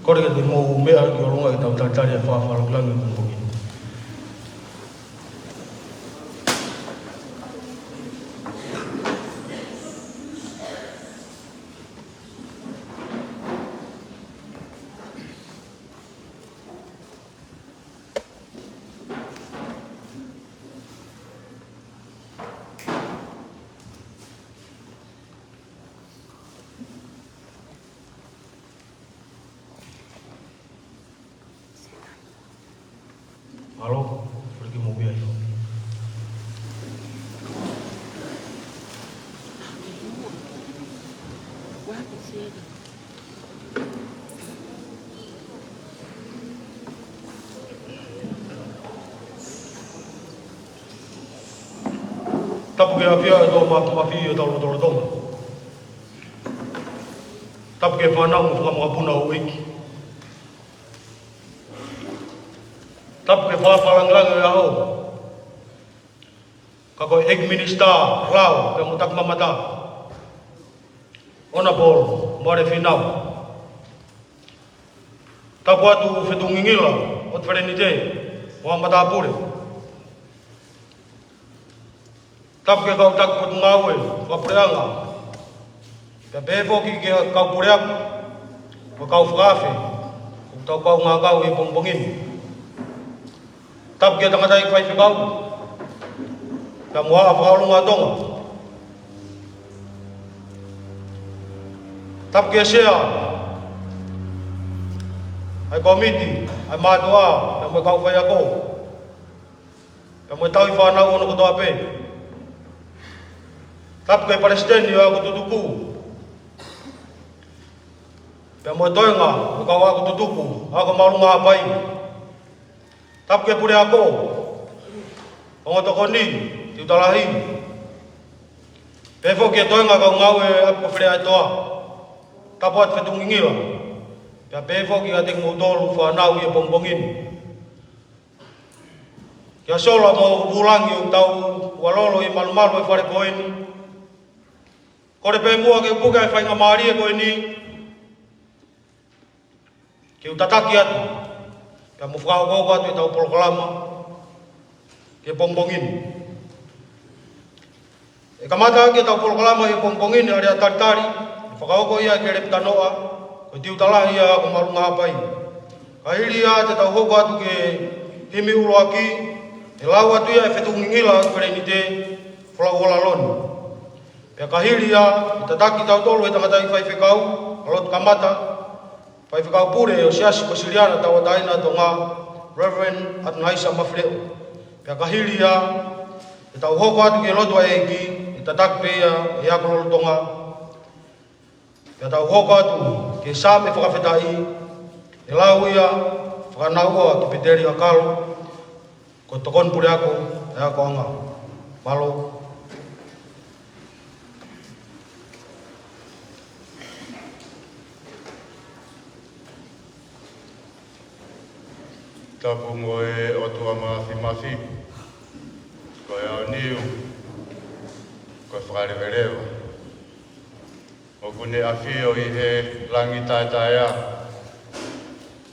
kore ke te mō mea ki o longa ki tau tātari e whawhalangi o kumpungi. Alo, pergi mobil itu. Tapu ke afia itu mafi itu tolong. Tapu ke panang untuk mengapuna wiki. Tapu ke whawhalangi e aho. Kako minister lau ke mutak mamata. Ona bol, moare finau. Tapu atu fetungingila, ot ferenite, wa mata apure. Tapu ke kau tak putungawe, wa preanga. Ke bebo ki ke kau pureak, wa kau whakafe, tau kau ngakau i bongbongin. Tapu ke tangatai kwai whikau, ka mua whakaolunga tonga. Tapu ke sea, ai komiti, ai mātua, ka mua kau whai ako, ka mua tau i whanau ono kotoa pe. Tapu ke Palestini ako tutuku, ka mua toenga, ka ako tutuku, ako maulunga hapai. Tapu ke pure ako, ongo toko ni, tiu talahi. Pefo ke toenga ka ngawe ako whare aitoa. Tapu at whetungingila. Pea pefo ki ating mutolu whanau i bongbongin. Kia sola mo bulangi o tau walolo i malumalu e whare koeni. Kore pe mua ke upuka e whainga maari e koeni. Ki utataki atu. Pea mo whakau atu i tau polokalama. Ke bongbongin. E kamata ki tau polokalama i bongbongin ari atari-tari. Whakaoko ia ke reptanoa, ko tiu talahi ia ko marunga hapai. Kahiri ia te tau hoko atu ke himi ulo aki, e lau atu ia e whetungingila atu kare ni te whalagola loni. Pea kahiri ia, i tataki tau tolu e tangatai whai whekau, alot kamata, whai whekau pure o siasi ko siriana tau ataina to ngā Reverend Adnaisa Mafreo. Pea kahiri ia, e tau hoko atu ke lotua eki, i tataki pe ia e ako lolo tonga, Pea tau hoko atu ke sāme whakawhetai, e lau ia whakanaua ki peteri akalo, ko tokon pure ako, e ako anga. Malo. Tapu ngoe otua mafi, koe au niu, koe whakarewerewa. O kune awhio i he langi taetaea,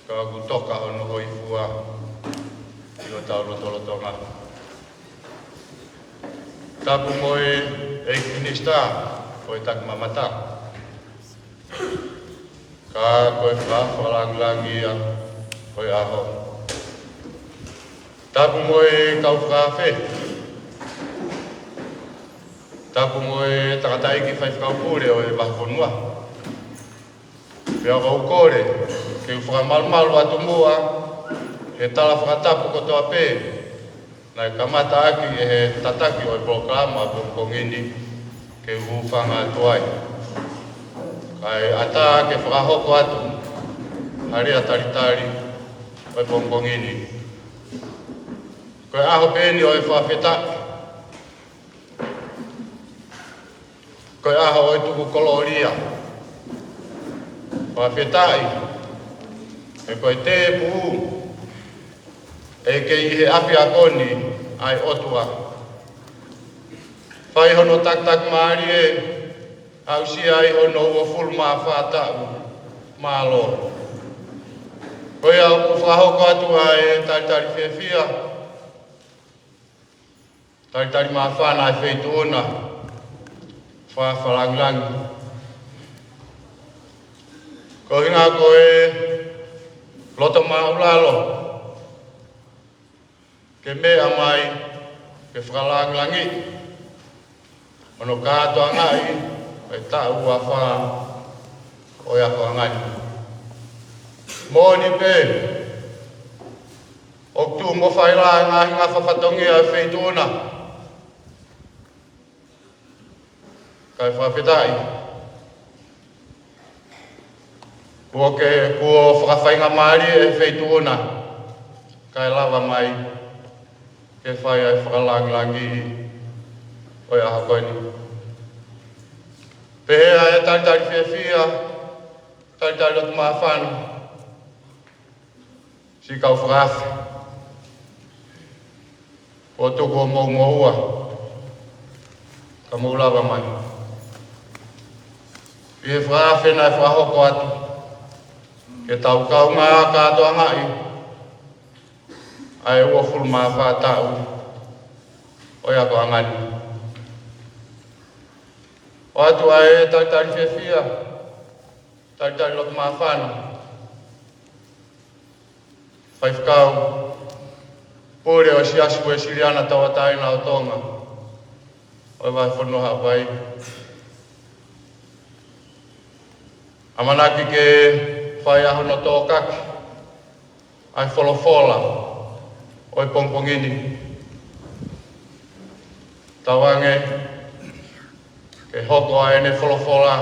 ka aku toka ono hoi fua, i o tau rotolotonga. Tapu moe e kinista, koe tak mamata. Ka koe whawhalangi a koe aho. Tapu moe kau whakawhe. Tapu moe takatai ki whai whakaupure o e wahaponua. Pea kau kore, ke whakamalumalu atu mua, he tala whakatapu kotoa pē. Nai kamata aki e he tataki o e proklama a Pongini ke uwhanga atuai. Kai ata ke whakahoko atu, harea taritari o e Pongini. Koe aho pēni o e whawhetaki. Koe aho o tuku koloria. Whawhetai. E koe te pū. E ke i he api a koni ai otua. Whai hono tak maari e. Au si ai hono ua fulma whātau. Mālo. Koe au ku whahoko atua e taritari whiawhia. Taritari maa whana e wheituona. Whawhalangilangi. Ko hinga ko e loto maulalo. Ke mea mai ke whakalangilangi. Ono kātoa ngai e tau a wha o ia whangai. Mōni pē, o tu mo whaila ngā hinga whawhatongi a wheituona. Kai whawhetai. Kua whakawhainga maari e wheituona. Kai lawa mai ke whai ai whakalangilangi o ia hakoini. Pehea e taritari whiawhia, taritari lotu maa whanu. Si kau whakawhi. Ko tuku o moua. Ka moulawa mai. I he whakawhi nai whahoko atu. Ke tau kaunga a kātoa ngai. Ai ua fulu maa whātau. O ia ko angani. O atu ai taritari whiawhia. Taritari lotu maa whanu. Whaifkau. Pore o si asu e siriana tawa taina o tonga. O vai whanoha vai. Amanaki ke whai aho no tō kaki. Ai wholofola. Oi pongpongini. Tawange. Ke hoko ai ne wholofola.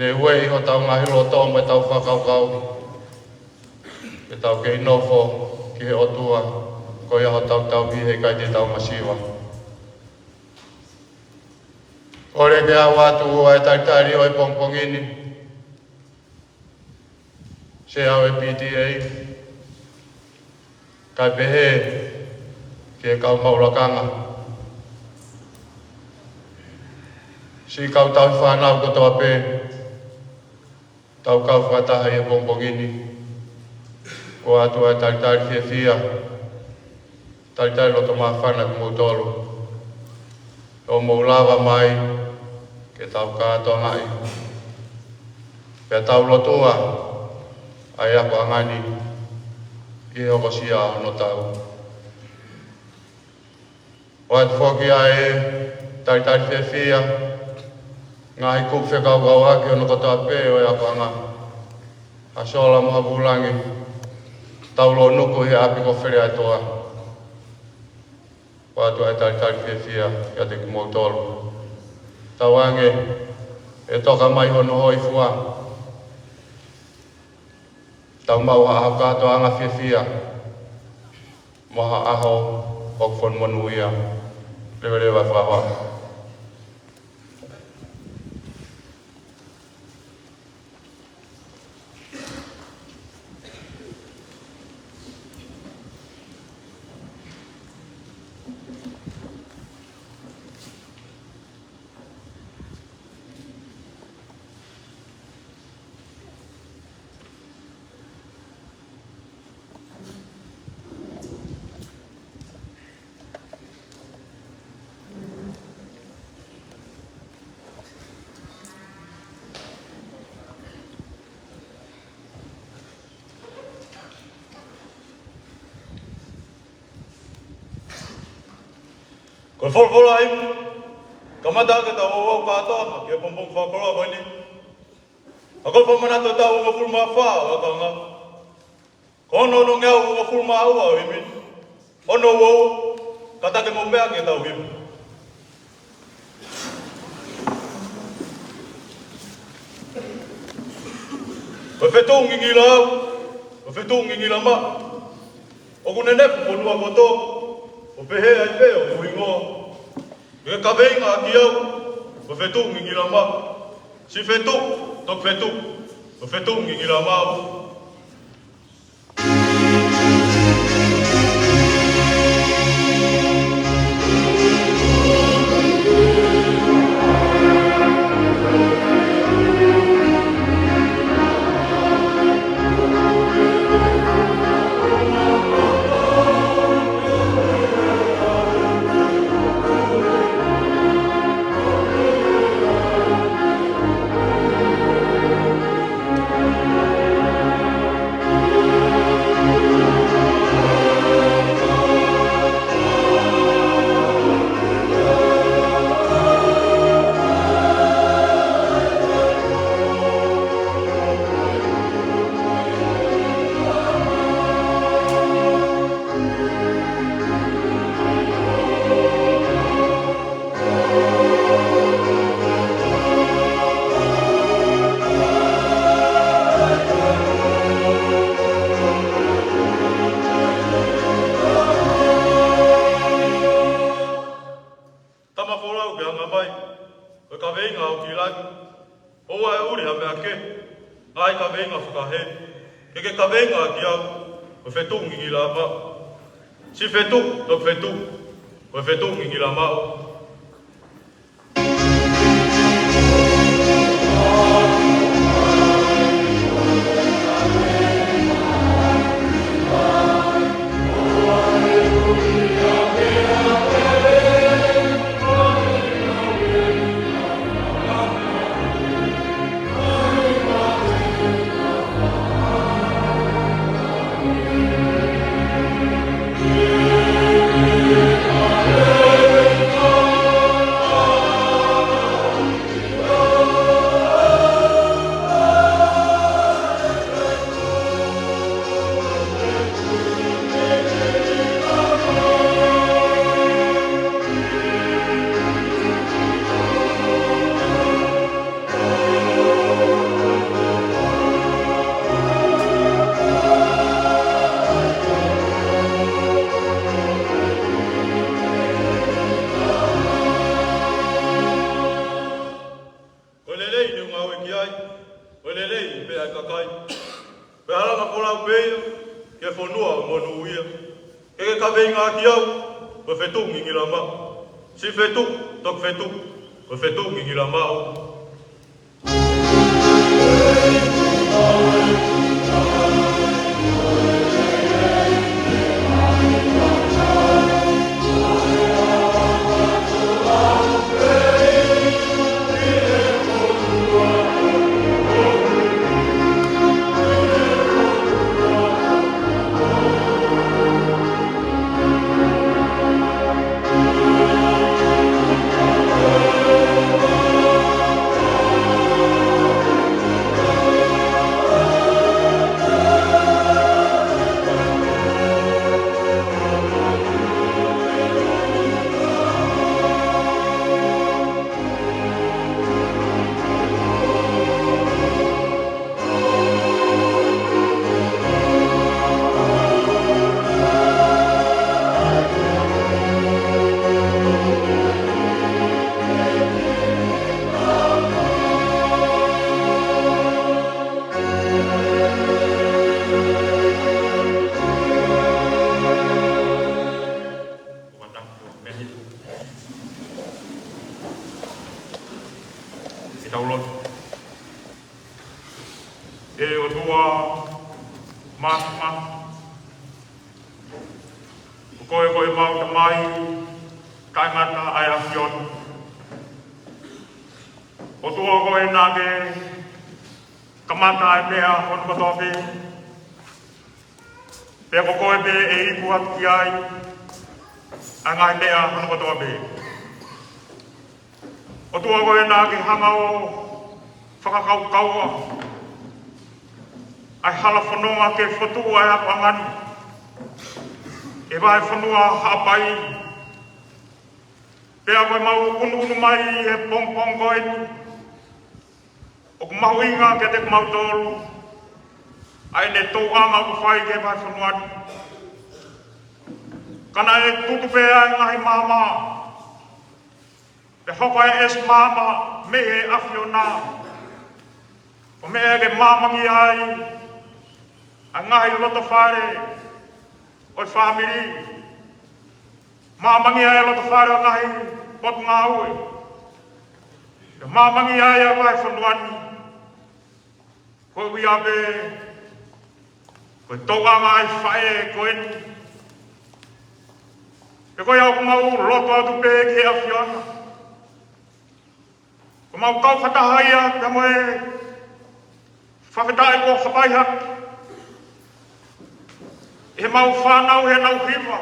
Ne ue iho tau ngahi lo tō mai tau whakaukau. Ke tau ke inofo. Ki he otua, ko ia ho tau ki he kai te tau masiwa. Ore ke au atu ai taritari o e pongpongini. Se au e PTA. Kai pehe, ki e kau maurakanga. Si kau tau whanau ko toa pe. Tau kau whataha i e pongpongini. Ko atu ai taritari whiawhia. Taritari loto maa whana ku mautolu. O maulawa mai. Ke tau kātoa ngai. Pea tau lotua. Ai ako angani. I hoko sia no tau. O atu whoki ai taritari whiawhia. Ngahi kup whekau ake ono kotoa pe o ako anga. Asola maha bulangi. Taulo nuku hi api ko where atoa. Watu ai taritari whiawhia ia te kumautolu. Tawange e toka mai hono hoi fua. Tau mau hao kātoa anga whiawhia. Maha aho hokfon monuia. Rewa whawa. Ko wholwhola ai, ka mata ke tau wau kātoa, ke pompong whakoroa wani. A ko whamanato tau unga fulma wha o kanga. Ko ono no ngau unga fulma aua o himi. Ono wau, ka take mo mea ke tau himi. Ko whetō ngingi lau, ko whetō ngingi la ma. O kune nepu ponua koto, o pehe ai peo o ingoa. E ka veinga ki au, o whetū ngingi la ma. Si whetū, tok whetū, o whetū ngingi la ma au. weinga o ki lai. O ai uri a mea ke. Ngai ka weinga whakahe. Ke ka weinga ki au. O whetu ngingi la ma. Si whetu, tok whetu. O whetu ngingi la ma o. Si whetu, tok whetu. O whetu ngingi la ma o. Angai mea hana katoa be. O tua koe nā ki hanga o whakakaukaua. Ai hala whanonga ke whatua e ako angani. E vai whanua hapai. Pea koe mau unu mai e pongpong koe ni. O ku mahu inga ke te kumau tolu. Ai ne tau anga ku whai ke vai whanua ni. Kana e tutupea e ngahi mama. Pe hoko e es mama me e awhiona. O me e ke mamangi ai. A ngahi loto whare. Oi whamiri. Mamangi ai loto whare o ngahi potu ngā ue. Pe mamangi ai a vai whanuani. Koe wia be. Koe tauanga ai whae koe ni. E koe au kumau loto atu pē ki a whiona. Kumau kau whatahaia te moe whawhetai ko whapaiha. E mau whanau he nau hiwa.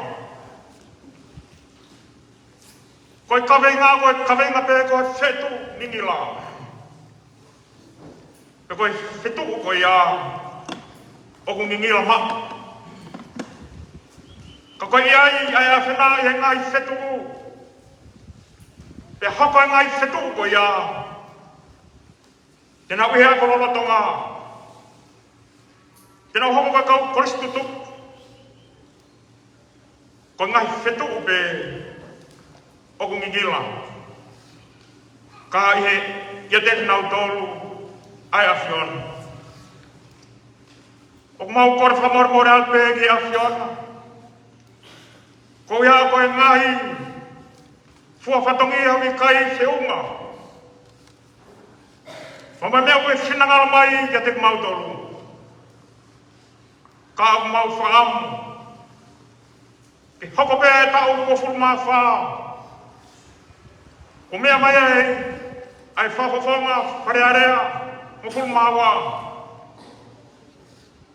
Koe kawenga pē koe whetu nini la. E koe whetu koe a oku nini la ma. Ka koe ai a whena i he ngai whetu. Pe hoko e ngai whetu koe a. Tēnā uhe a korolotonga. Tēnā hoko koe kau koristutu. Koe ngai whetu pe oku ngingila. Ka ihe ia te nau tolu ai afiona. O mau kore whamor more alpe ki afiona. Ko ia koe ngahi fua whatongi au i kai se unga. Whama mea koe whinangala mai ia te mau tolu. Ka au mau whaamu. Ki hoko pēa e tau mo fulma wha. O mea mai ai whafofonga wharearea mo fulma wā.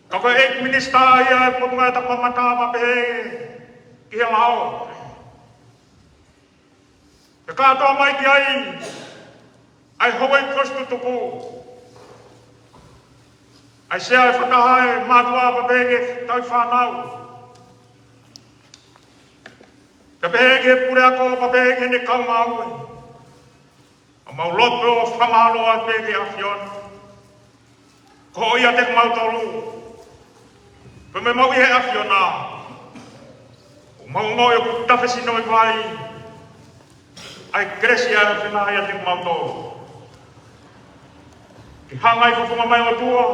Ka koe ek minista ia e potunga e takmamata ma pehe ki he lao. Te kātoa mai ki ai hoi kostu tuku. Ai sea e whakaha e mātua pa pehe ke tau whanau. Ka pehe ke pure ako pa pehe ke ne kau maue. A mau lopo o whamalo a pehe ke afiona. Ko ia te mau tolu. Pe me mau i he afiona. O mau ngoi o kutawhesi noi vai. Ai kresi a whina ia te mau tolu. Ki hangai kukunga mai o tua.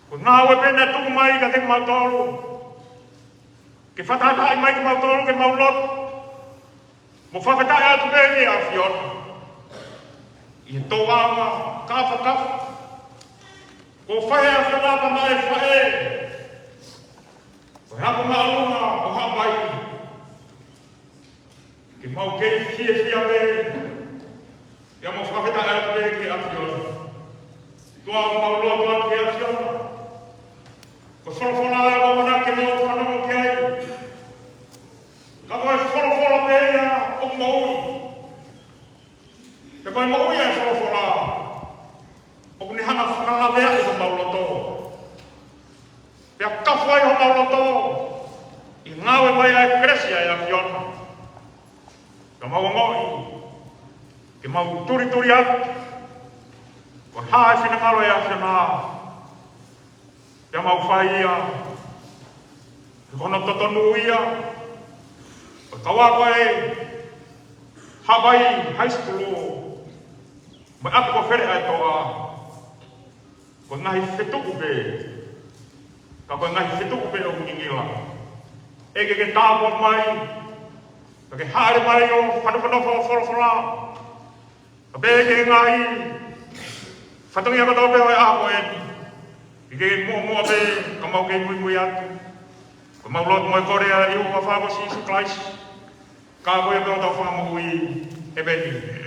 Ko ngāwe pene tuku mai ka te mau tolu. Ki whatatai mai ki mau tolu ke mau lot. Mo whakatai atu pene a whiona. I tō anga kafa kafa. Ko whahe a whanata mai whahe. Ko hako ngā lunga o hapai. Ki mau kei fie fia me. Ia mo whaketa e atu ki a whiona. Tua o mau loto atu ki a whiona. Ko wholawhola e o mana ke mau whanongo ki ai. Ka koe wholawhola pe ia o maui. Te koe maui e wholawhola. O kuni hana whakalawea i ho mauloto. Pea kawhai ho mauloto. I ngawe mai ai kresia e a whiona. Ka mau ngoi. Ke mau turi turi atu. Ko hae whinangalo e a whiona. Pea mau whai ia. Ke kono totonu ia. Ko kawako e. Hawaii High School. Mai aku ko where ai toa. Ko ngahi whetuku pe. Ka koe ngahi whetuku pe o ngingila. Eke ke tāpua mai. Ka ke haere mai o whanupanofa o wholawhala. Ka pe eke ngahi. Whatongi ako tō pe hoi ako e. Ike mua pe. Ka mau kei mui atu. Ka mau lotu moi korea i uwa whāko si klaisi. Ka koe pe o tau whāmu i e beti.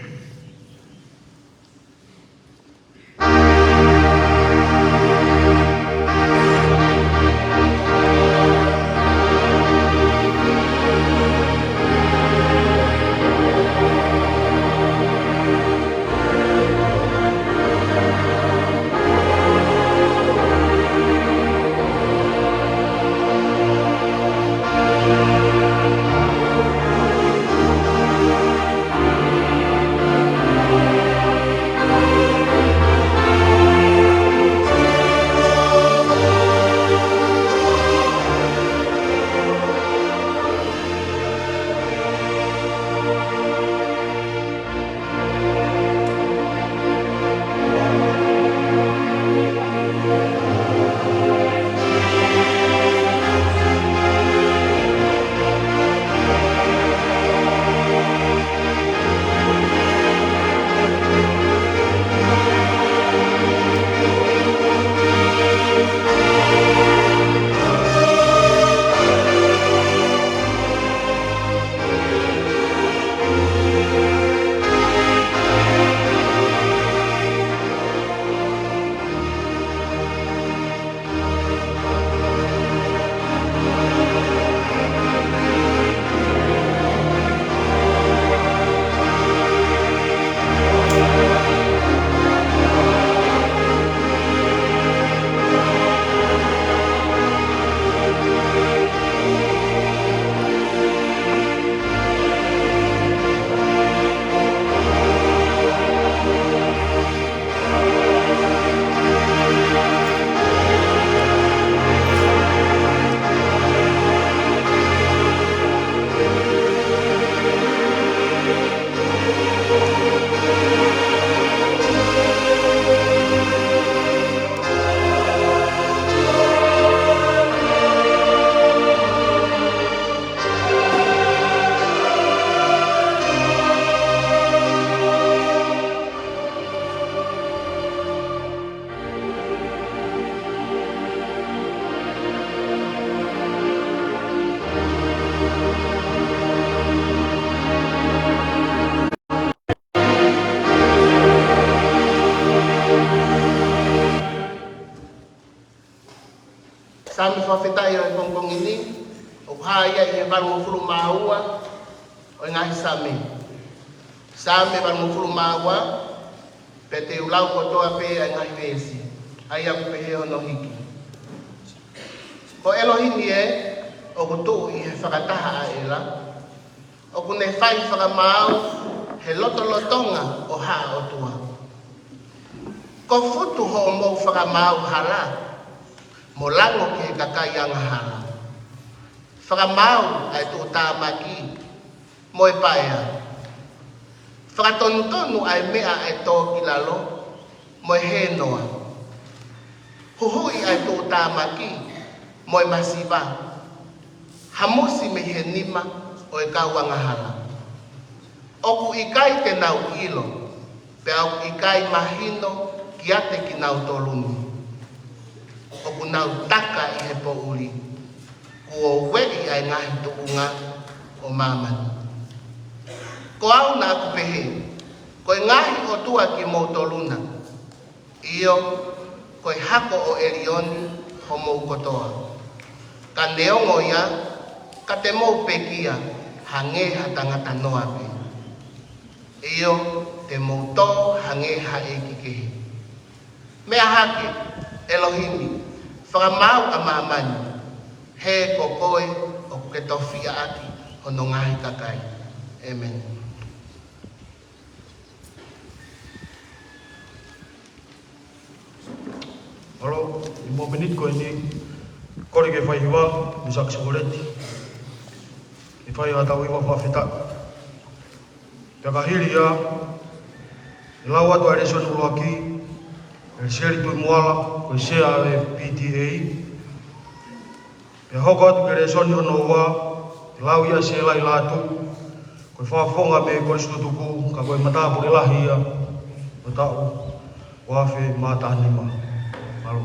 Sami whawhetai o kongkong ini, o haia i e warumufuru maua, o ngahi sami. Sami warumufuru maua, pe te ulau kotoa pe ai ngahi wesi. Ai aku pehe ono hiki. Ko Elohim e, o kutu i he whakataha a ela, o kune whai whakamau, he lotolotonga o haa o tua. Ko futu ho o mou whakamau hala, mo lango ki he kakai anga hala. Whakamau ai tō tāmaki, mo e paea. Whakatontonu ai mea ai tō ki lalo, mo e he noa. Huhui ai tō tāmaki, mo e masiva. Hamusi me he nima o e kauanga hala. Oku ikai te nau ilo, pe au ikai mahino ki ate ki nau toluni. Oku nau taka i he po uri, kua wei ai ngahi tuunga o mamani. Ko au na aku pehe, koe ngahi o tua ki mou toluna, iyo koe hako o Elioni ho mou kotoa. Ka neongo ia, ka te mou pekia, hange ha tangata noa pe. Iyo te mou tō hange ha e kikehi. Mea hake, Elohimi, whakamau a mamani, he kokoe o ke tofia aki o no ngahi kakai. Amen. Alo, i mo menit ko ini, kore ke whai hiwa, misak sigureti. I whai atau iwa whawhita. Pea ka hiri ia, i lau atu a reson ulu aki, e seri tui muala, ko i sea e PTA. Pea hoko atu ke reson hono ua, i lau ia se lai latu, ko i whawhonga me kore stutuku, ka koe matapuri lahi ia, o tau, wafe mātahanima. Malo.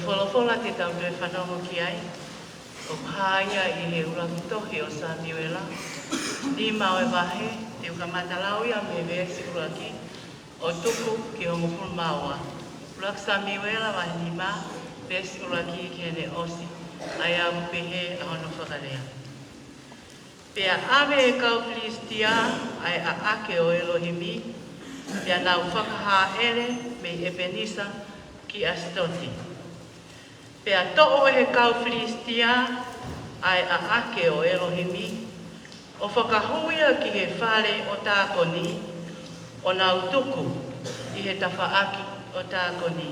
wholofola te tau tue whanongo ki ai. O kāia I he uraki tohi o Samuela. Ni mau e wahe, te uka matalau ia me vesi uraki. O tuku ki o mupuru maua. Uraki Samuela wahe ni ma, vesi uraki ki hene osi. Ai au pehe a hono whakarea. Pea ave e kau Filistia ai a ake o Elohimi. Pea nau whakaha ere me Ebenisa ki Astoti. Pea to'o e kau Filistia ai a ake o Elohimi. O whakahuia ki he whare o tākoni. O nau tuku I he tawhaaki o tākoni.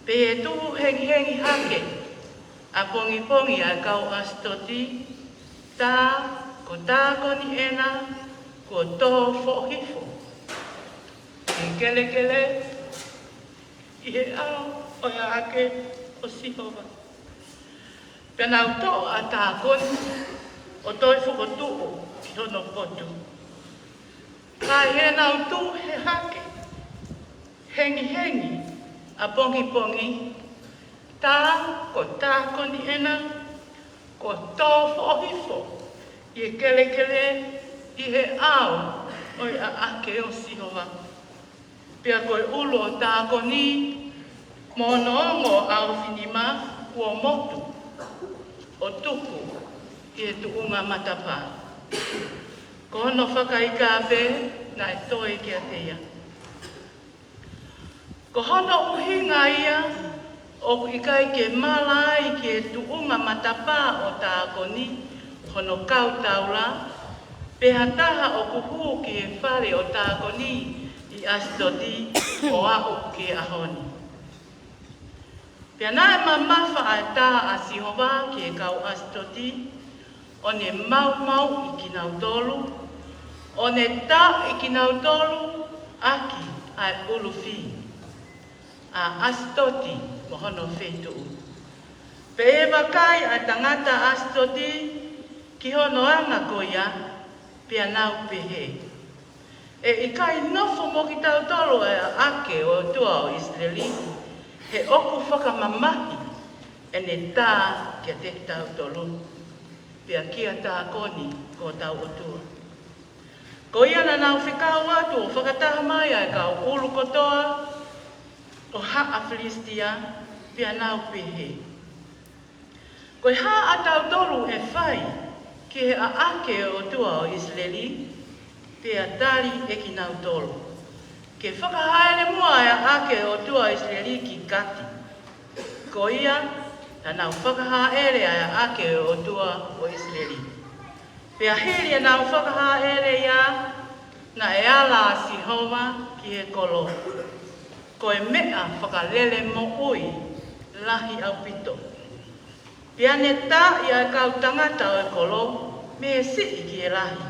Pea e tuhu hengi hake. A pongi a kau Astoti. Tā, ko tākoni ena, ko tō whohifo. I kele, I he ao o ia ake o Sihova. Pena au tō a tākoni, o toi whukotu'u I hono potu. Ka he nau tū he hake, hengi, a pongi. Tā, ko tākoni ena, ko tō whohifo, I kele, I he ao o ia ake o Sihova. Pea koe ulo o tākoni, monoongo au whinima kua motu, o tuku I he tuunga matapa. Ko hono whakaikape na e toi kia teia. Ko hono uhinga ia, o ikai ke malai ke tuunga matapa o tākoni, hono kautaula, peha taha o kuhu ki e whare o tākoni I Astoti o ahu ki ahoni. Pea nae mamafa a taha a Sihova ki e kau Astoti, o ne mau I kinau tolu, o ne ta I kinau tolu, aki a ulufi, a Astoti, mohono whetu. Pe e wakai a tangata Astoti ki hono anga koia, pia nau pehe. E ikai nofo mo ki tau tolo e ake o tua o Israeli, he oku whakamamahi e ne tā kia te tau tolo, pia kia tā koni ko tau o tua. Ko ia na nau whikau atu o whakataha mai ai kau ulu kotoa, o haa Filistia, pia nau pehe. Ko haa a tau tolu e whai, ki he a ake o tua o Israeli, pia tari e ki nau tolu. Ke whakahaere mua e a ake o tua o Israeli ki kati. Ko ia, na nau whakahaere a ake o tua o Israeli. Pia heri e nau whakahaere ia, na e ala Sihova ki he kolo. Ko e mea whakalele mo ui, lahi au pito. Pia ne tā ia e kau tangata o e kolo, me e si ki e lahi.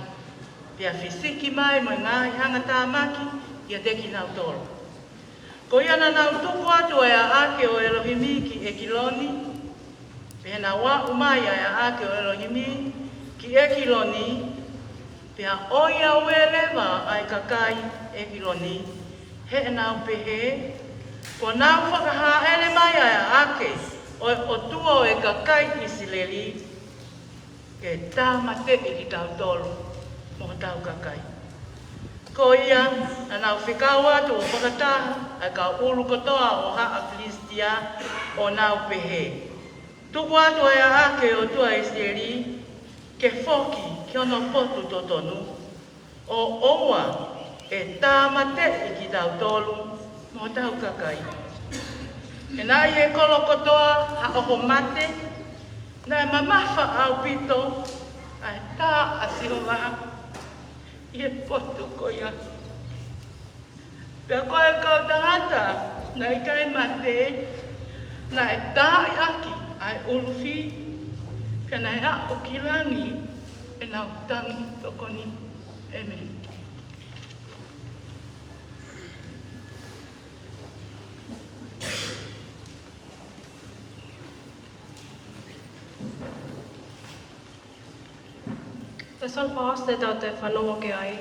Pia fisiki mai mo ngāhi hanga tā maki, ia te ki nau tolo. Ko ia na nau tuku atu e a ake o Elohimi ki e kiloni, pia na wā umai e a ake o Elohimi ki e kiloni, pia oia ue lewa ai kakai e kiloni, he e nau pehe, ko nau whakaha ele mai e a ake, o tua o e kakai Isileli, ke tā mate I ki tau tolu, mo tau kakai. Ko ia, na nau whikau atu o whakataha, ai ka ulu kotoa o haa Filistia o nau pehe. Tuku atu e a ake o tua Isileli, ke whoki ki ono potu totonu, o oua e tā mate I ki tau tolu, mo tau kakai. E nā I e kolo kotoa ha oho mate, nā e mamafa au pito, ai tā a Sihova I e potu ko ia. Pea koe kau tangata, nā I kai mate, nā e tā I aki ai ulufi, pea nā e a o kilangi, e nau tangi tokoni. Amen. Tässä on haasteita te whanongoke ai.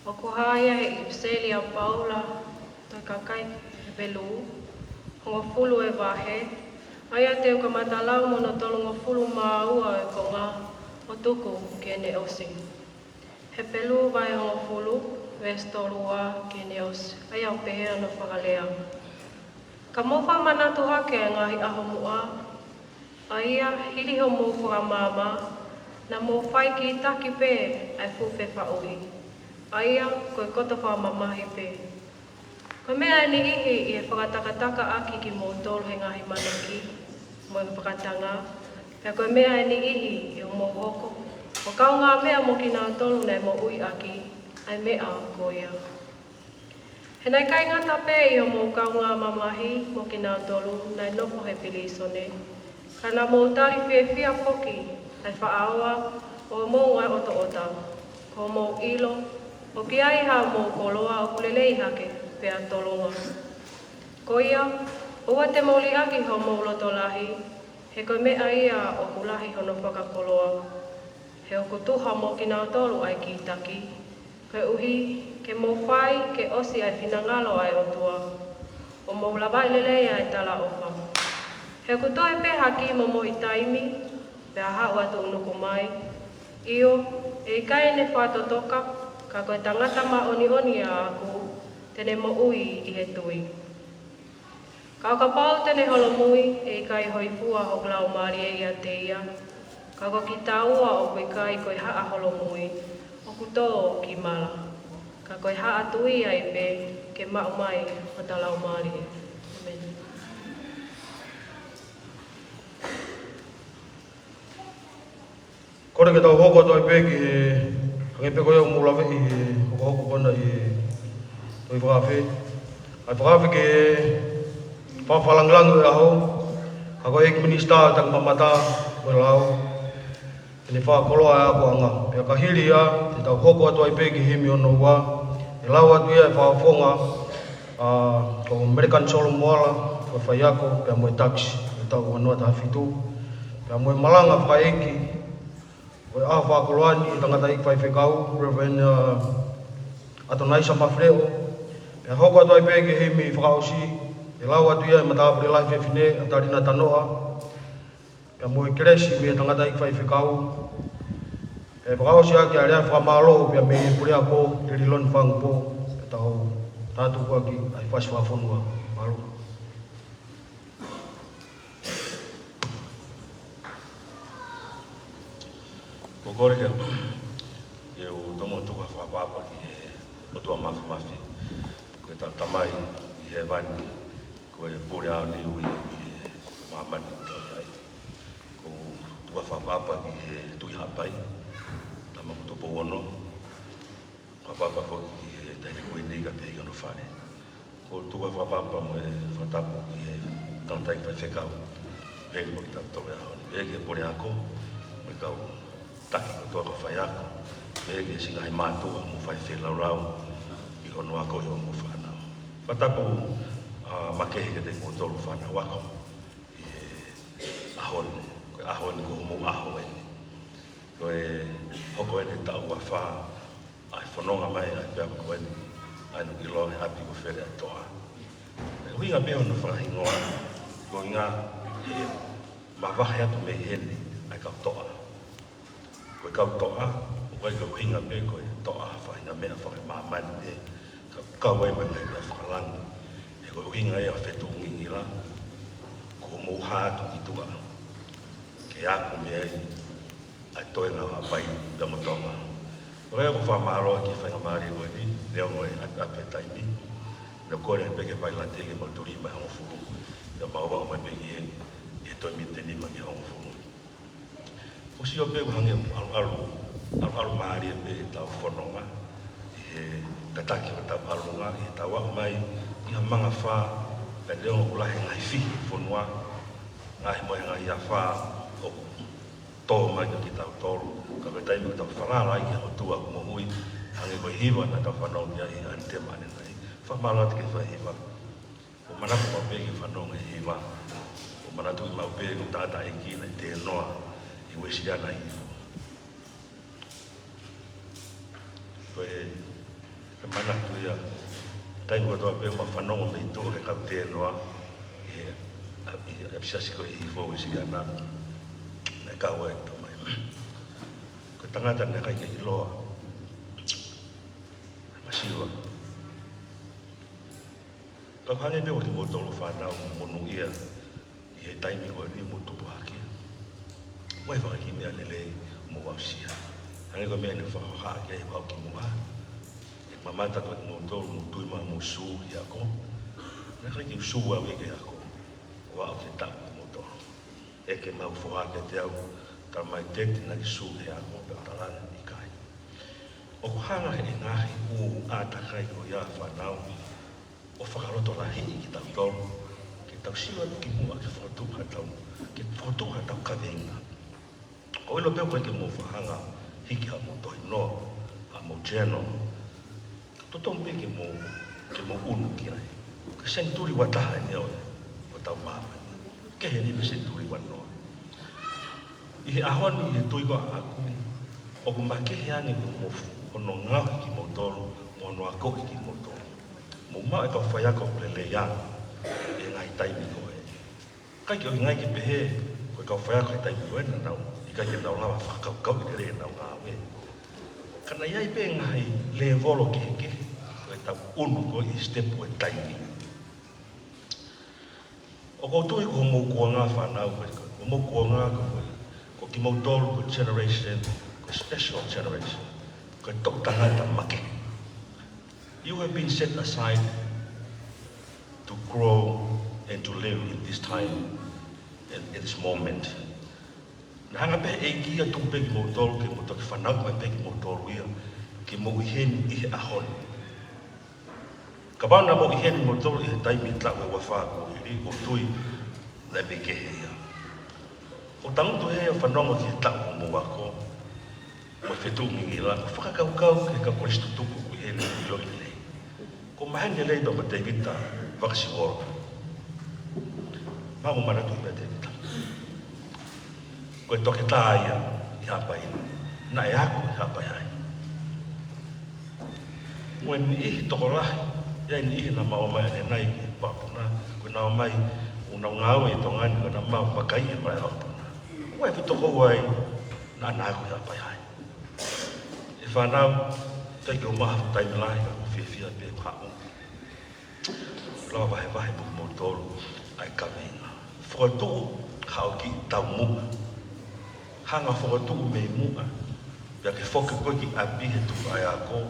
O ko haia he Ipselia Paula, toi kakai he velu. Hongo fulu e wahe. Aia te uka matalau mono tolu ngo fulu maua e konga o tuku kene osi. He pelu vai hongo fulu, westolua kene osi. Aia o pehea no whakalea. Ka mofa manatu hake ngahi aho mua. Aia hili ho mo whakamama. Na mo whai ki taki pē ai fuwhe whaohi. Aia koe koto whamamahi pē. Koe mea ni ihi i e whakatakataka aki ki mō tolu he ngahi manaki. Mo e whakatanga. Pea koe mea ni ihi i o mō hoko. O kau ngā mea mo ki nā tolu nei mo ui aki. Ai mea koia. He nei kai ngata pē i o mō kau ngā mamahi mo ki nā tolu nei nopo he pili sone. Kana mō tari whia foki. Ai whaawa o mō ngai ota. Ko mō ilo. O ki ai hao mō koloa o kulelei hake pea tolonga. Ko ia, ua te mauli aki ho mō loto lahi. He koe mea ia o kulahi hono whakakoloa. He o kutuha mō ki nā tolu ai ki taki. Koe uhi, ke mō whai ke osi ai whinangalo ai o tua. O mō lawai lelei ai tala ofa. He kutoe peha ki mo i taimi. Pea hau atu unuku mai. Io, e kai ne whatotoka, ka koe tangata ma oni a aku, tene mo ui i he tui. Ka ka pau tene holo mui, e kai hoi fua ho glau maari e ia te ia. Ka ko ki taua o koe kai koe haa holo mui, o kuto ki mala. Ka koe haa tui ai pe, ke mau mai o talau maari e. Amen. Kore ke tau hoko toi peki he hangepe koe o mulawe i he hoko kona i toi whakawhi. Ai whakawhi ke whawhalanglangu e aho. Ka koe eki minista tak mamata koe lau. Tene whakoloa e ako anga. Pea ka hiri a te tau hoko atu ai peki himi ono ua. E lau atu ia e whawhonga ko American Solo Moala koe whaiako pea moe taxi. E tau anua ta hawhitu. Pea moe malanga whaeki. Koe aho whakoloani i tangata i whai whekau, Reverend Atonaisa Mafreo. Pea hoko atu ai pēke heimi i whakaosi, e lau atu ia i matawapure lai whewhine, a tarina tanoa. Pea moe keresi me tangata i whai whekau. Pea whakaosi ake a rea whakamalo, pea me pure ako, e rilon whangupo, e tau tātu kuaki, ai whasi whafonua, maru. Ko kore ke e o tomo tuka whapapa ki he o tua mafi. Ko e tamai i he vani, ko e pore ao ni ui i he mamani tau ai. Ko tuka whapapa ki he tui hapai, tama ko topo ono. Whapapa ko ki he taine koe neiga te higa no whare. Ko tuka whapapa mo e whatapu ki he tantai whai whekau. Ege mo ki tau toke ao ni. Ege pore ako, me kau taki ko toa ka whai ako. Ege singa hei mātua mo whai whelau rau i hono ako i hono whanau. Whatapu makehi ke te kōtoro whanau ako i ahone. Koe ahone ko homo aho ene. Koe hoko ene tau a wha ai whanonga mai ai pēma ko ene. Ai no ki loa hapi ko where ai toa. Huinga pēma no whakahingoa. Ko ngā mawahe atu me hene ai kau toa. Koe kau toa, o koe kau hinga me koe toa whahinga mea whake mamani e kau e mai mai mai whakalangi. E koe hinga e a whetu ngingi la, ko mou hātu ki tua. Ke aku me ai toi ngā hapai da motonga. Koe e ko whamaroa ki whainga maari koe ni, leo ngoe ape taimi. Leo kore e peke vai la tege mo turi mai hongo furu. Leo maua o mai peke e toi mi te nima ki hongo furu. O si o pe hange alu maari e pe tau whanonga i he kataki o tau alunga i he tau au mai i ha manga wha pe leo o lahe ngai fi whanua ngai moe ngai a wha o tō mai ki tau tōru ka pe taimi ki tau whanara i ki ho tua mo hui hange koe hiwa na tau whanau ia i ane te mane nai whamala te ke whai hiwa o manatu mau pe ki whanonga i hiwa o manatu i mau pe ki tata e ki na te noa i wesi ana i koe e mana tu ia tai ko toa pe ma whanonga me tō ke kau te noa e pisasi ko I fo si kana na ka wa to mai ko tangata na kai ki loa masiwa ka hane be o ki mo to lo fa na mo no ia I tai mi ko ni mo to ba ki wai fa ki me ale mo wa sia ane ko me ne fa ha ke ba ki mo ha mamata ko mo to mo tu ma mo su ya ko na ka ki su wa we ke ya ko wa o te ta mo to e ke mau fo ha ke te au ta mai te na ki su ya ko ta ta ni kai o ko hanga he na hi u a ta kai ko ya fa na o fa ro to la hi ki ta to ki ta si wa ki mo ki fo tu ha ta ki fo tu ha ta ka venga o lo pe ko ki mo fa hanga hi ki ha mo to no a mo geno Totong pe ke mo unu ki ai. Ke senturi wa taha ni o tau mama. Ke he ni senturi wa no. I ahon I tui ko aku. O ku make he ani mo ono nga ki mo tolu, mo no ako ki mo tolu. Mo ma ka fa ya ko le ya. E ngai tai mi ko e. Kai ki ngai ki pe he ko ka fa ya ko tai mi ko na no. I ka ke na la fa ka ka le na nga we. Kana iai pe ngai le volo ke ko ta unu ko I step o tai ni o ko tui ko mo ko nga fa na ko mo ko nga ko ki mo tol ko generation ko special generation ko tok tanga ta make you have been set aside to grow and to live in this time in this moment Nanga pe e kia tu pe ki mo tolu ke mo toki whanau mai pe ki mo tolu ia ki mo I hen I ahon. Ka wana mo I hen mo tolu I taimi tla wa wha ko I o tui le me ke ia. O tangutu he whanongo ki tla mo wako mo whetu mingi la ko whakakaukau ke ka koristu tuku ko hen I loki lei. Ko mahenge lei ba ma te vita wakasi woro. Mamo manatu I te vita. Ko toke taia I hapa ina. Na e aku I hapa hai. Mo ni I toko lahi. Ia ni I na mao mai e nai ki papuna. Ko na mai una ngau I tongani ko na mau pakai e mai hapuna. Ko e toko wai na na aku I hapa hai. E whanau te ki o maha taimi lahi ka whiwhia pe hau. Lawa vahe mo tolu ai ka venga. Whakatuku hao ki tau muka. Hanga whakatuku me mua, pia ke whoke koe ki api he tuku ai a ko.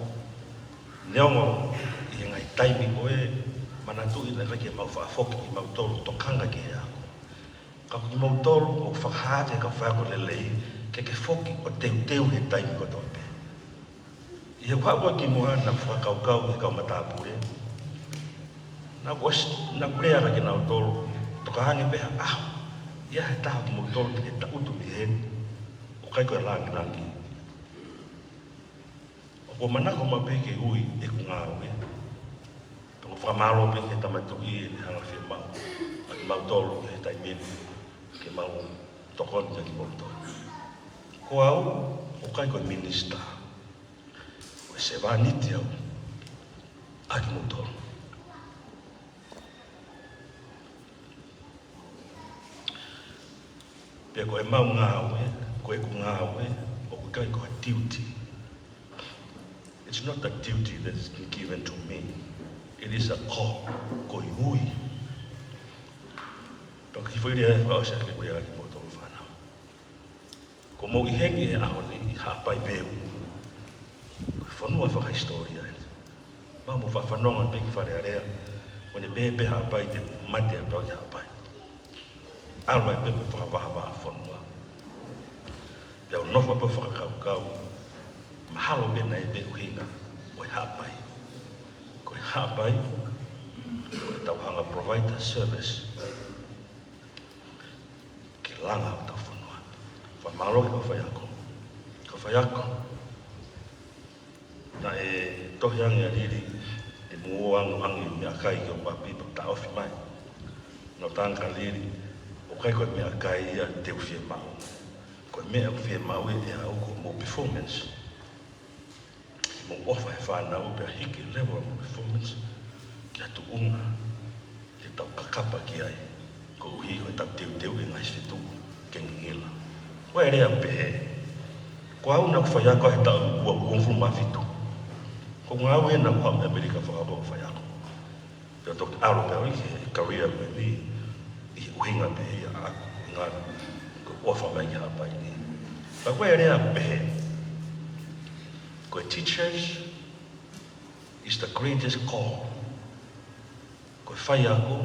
Neongo I ngai taimi koe, manatu I naka ki mau whaafoke ki mau tolu tokanga ki he a ko. Ka ki mau tolu o whakahate ka whaako lelei, ke whoke o teu he taimi ko tope. I he whaako ki mua na whakaukau I kau matapure. Na kurea ka ki nau tolu, tokahange peha ahu. Ia he taha ki mau tolu ki ta utu mi heni. Kai koe langi. O ko manako mape ke hui e ku ngā ue. Tongo whamalo pe ke tamatu I e hanga whi mau. A ki mau tolu ke tai meni. Ke mau tokon te ki mau tolu. Ko au, o kai koe minista. O se wāniti au. A ki mau tolu. Pe koe mau ngā ue. Koe ku ngā ue, o ku kai koe duty. It's not a duty that is given to me. It is a call. Koe hui. Tau ki whaere e whao se ke koe aki mo tolu whanau. Ko mo I hengi e aho ni I hapai meu. Koe whanua whakahistoria. Mā mo whanonga pe ki whare area. Wane pepe hapai te mate a tau ki hapai. Almai pepe whakawaha whanua. Pea o nofa pa whakakaukau, mahalo mena e pe uhinga, koe hapai. Koe hapai, koe tauhanga provider service. Ki langa o tau whanua. Whamalo ki whaiako. Ka whaiako. Na e tohiangi a riri, e muoangu angi mea kai ki o papipa ta ofi mai. No tanga riri, o kai koe mea kai ia te uwhie mau. Koe mea uwhie mau e au ko mo performance. Mo ofa e whanau pe hiki level mo performance. Ki atu unga, ki tau kakapa ki ai. ko uhi ko tap teu e ngai fitu ke ngila. Ko ere a pehe. Ko au na whai ako he tau ua kungfu mafitu. Ko ngau e na kwa Amerika whakabo whai ako. Pea toki aro pea oi ke karia me ni i uhinga pehe a ako ngā ko ofa mai ki hapai ni. Pa ko ere a pehe. Ko teachers is the greatest call. Ko whai ako,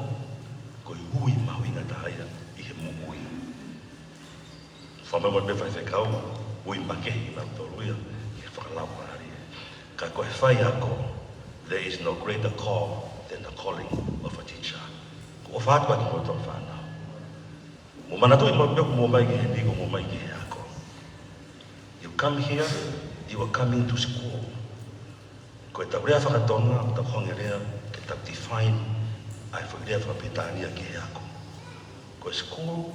ko hui mahuinga tahaya i he muhui. Whamama me whai whekau, hui makehi nau tōruia, i he whakalau marari. Ka ko whai ako, there is no greater call than the calling of a teacher. Ko o whātua ki mo tō whānau. Mo manatu i mo peku mo mai ki he nigo mo mai ki he ako. You come here, you are coming to school. Ko e tau rea whakatonga, o tau honge rea, ke tau define, ai whakirea whakapitania ki he ako. Ko school,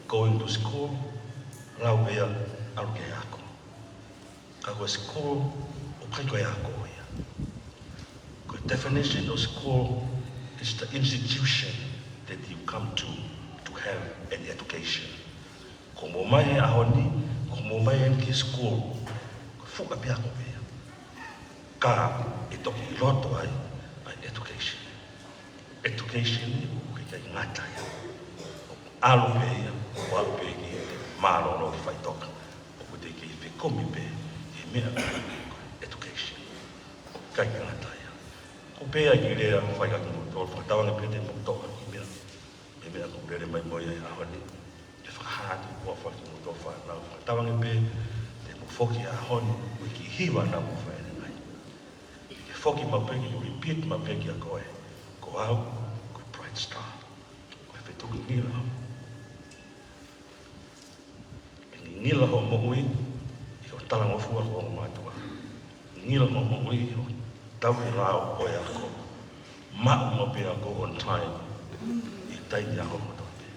going to school, rau ea, aru ki he ako. Ka ko school, o kai ko e ako ia. Ko definition of school is the institution that you come to have an education. Ko mo mai he ahoni, ko mo mai en ki school, fuka pia ko pia. Ka e toki i loto ai education. Education i uke kai ngata ia. Alu pe ia, o alu pe ki maro no ki whai toka. O kute ki i komi pe, i mea education. Kai ngata ia. Ko pea ki rea whai kaki mo tō, whakatawanga pe te mo tō ki mea. E mea ko rere mai moia i ahoni. E whakahati kua whaki mo tō whanau. Whakatawanga pe foki a honi wiki hiwa na mo whaere ngai. Ke foki mapeki, ko repeat mapeki a koe. Ko au, ko Bright Star. Ko e whetuki ngila ho. E ngila ho mo ui, i o talang ofua ko o mātua. Ngila ho mo ui, i o tau i rao koe a ko. Ma'u mape a ko on time. I taini a ko mo tope.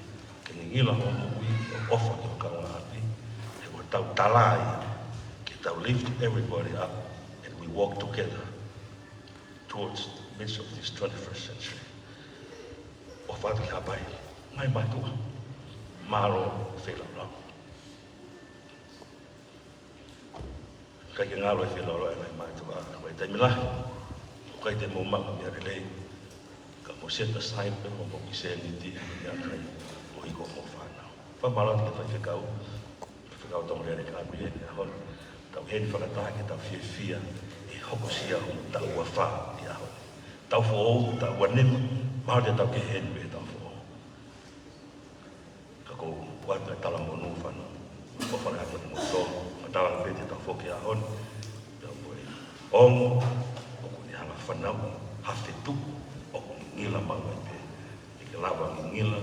Ke ngila ho mo ui, i o ofa ki o kaunga api. E o tau talai. That lift everybody up and we walk together towards the midst of this 21st century. O whātu ka pai, mai mātua, māro whelau. Kai ke ngālo e whelau e mai mātua, koe te milahi, kai te mō mama mea relei, ka mo set aside pe mo ki se ni ti ni akai, o hiko mo whānau. Whamarati ke whai whekau tonga rea ka api e ahon. Tau heni whakataha ke tau whiawhia e hoko sia o tau ua wha i aho. Tau whoou, tau ua nema, mahoria tau ke heni e tau whoou. Ka kou wata e tala monu whanau, o whana hata mo tō, ma tawanga pete tau whoke ahon, tau koe ongo, o kuni hanga whanau, hawhetu, o kuni ngila maua i pe. I ke lawa ki ngila,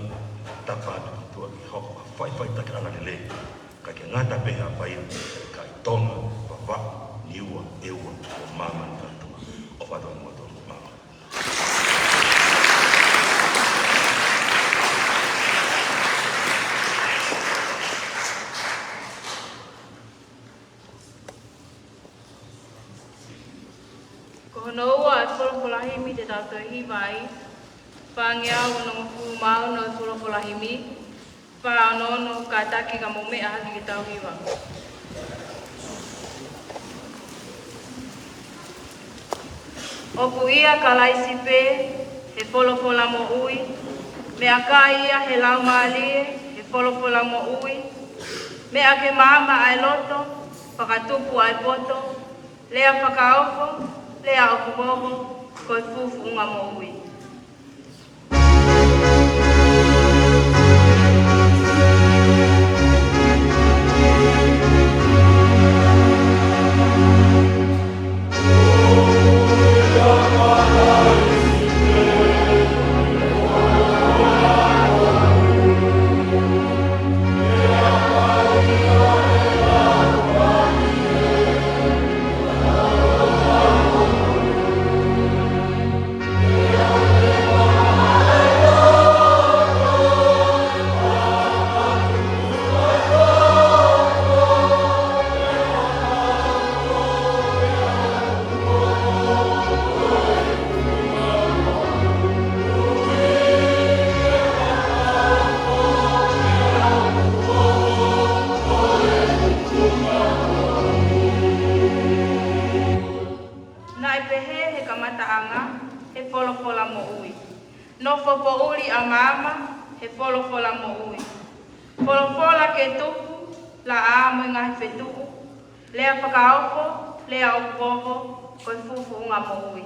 tapatu ki tua ki hoko, a whai take ana le le, ka ke ngata peha pai, tonga, papa, niua, eua, o mama ni tātua, o whatua ni moto, mama. Ko hono ua e wholawholahimi te tātou hiwai, whāngia o no whumau no wholawholahimi, whāonono ka taki ka momea haki ki tau hiwa. Oku ia ka laisi pē, he wholofola mo ui, mea ka ia he lau maalie, he wholofola mo ui, mea ke maama ai loto, whakatupu ai poto, lea whakaofo, lea oku moho, koe fufu unga mo ui. Yeah. No whapauri a mama he wholofola mo ui. Wholofola ke tupu la āmui ngahi whetuku. Lea whakaoko, lea opopo, koi fufu ngā mo ui.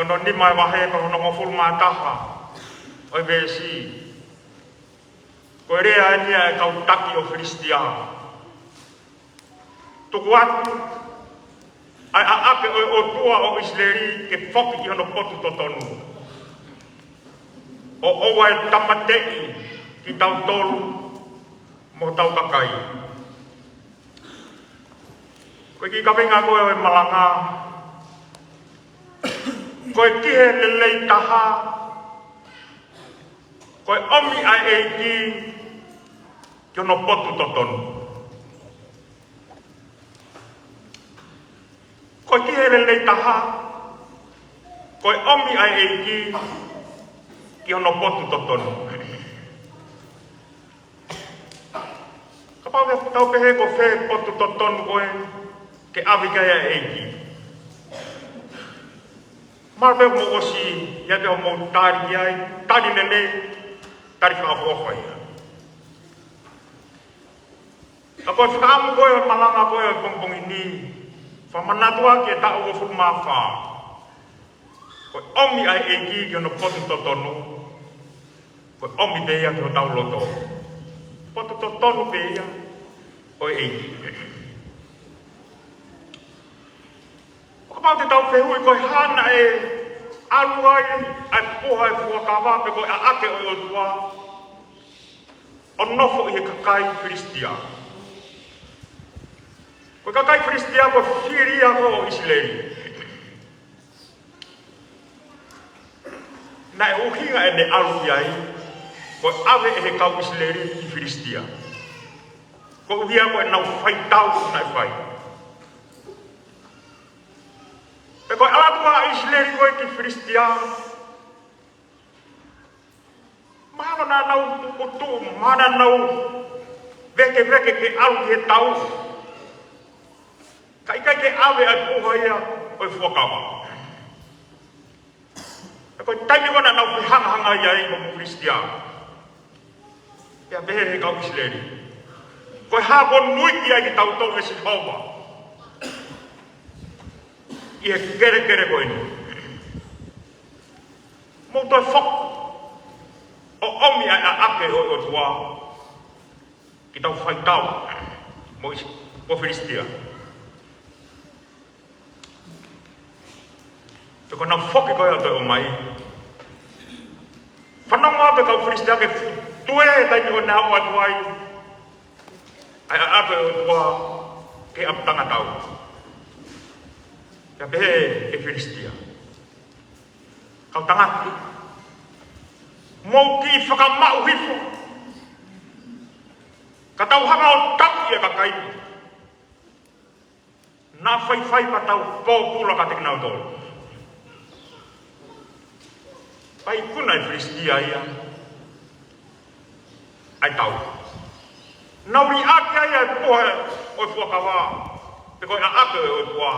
Kono ni mai wahe kono no full mataha oi besi ko rea ni ai kau taki o Kristia tuku atu ai ape o tua o Isleri ke foki i hono potu totonu o wai tamatei ki tau tolu mo tau kakai ko ki kapenga ko e malanga koe kihe lelei taha, koe omi ai eiki, ki ono potu totonu. Koe kihe lelei taha, koe omi ai eiki, ki ono potu totonu. Kapau ke tau pehe ko whe potu totonu koe, ke awikaya eiki. Marbe mo osi, ia te mo tari ai, tari nene, tari whakapohoi. A koe whakamu koe o malanga koe o pongpongi ni, whamanatua ki e tau o whuruma wha. Koe omi ai eiki ki ono potu totonu, koe omi peia ki o tau loto. Potu totonu peia, koe eiki. Kapau te tau whehui koe hana e alu ai, ai poha e fuakawa pe koe a ake o o tua, o nofo i e kakai Christia. Koe kakai Christia koe whiria ko o Isileli. Na e uhinga e ne alu i ai, koe awe e he kau Isileli i Christia. Koe uhia koe nau whaitau na e whai. E koe alatua Isileli koe ki Christia. Mahalo na nau utu, mahana nau veke ke alu ki he tau. Ka ikai ke awe ai puha ia o i fuakawa. E koe taimi wana nau pihanga ia i koe Christia. Ia behe he kau Isileli. Koe hako nui ki ai ki tau tau e Sihova. Ia kere koe ni. Mou toi fok. O omi ai a ake o tua. Ki tau whaitau. Mo Filistia. Te koe nau foki koe ato o mai. Whanonga ape kau Filistia ke tue e taimi o nea o atuai. Ai a ake o tua ke aptanga tau. Ia pehe e Filistia. Kau tangaki. Mou ki whakamau hifo. Ka tau hanga o taki e kakai. Nā whai pa tau pōpula ka te kinau tōru. Pai kuna e Filistia ia. Ai tau. Nauri ake ai ai poha o i fuakawa. Te koe a ake o i tua.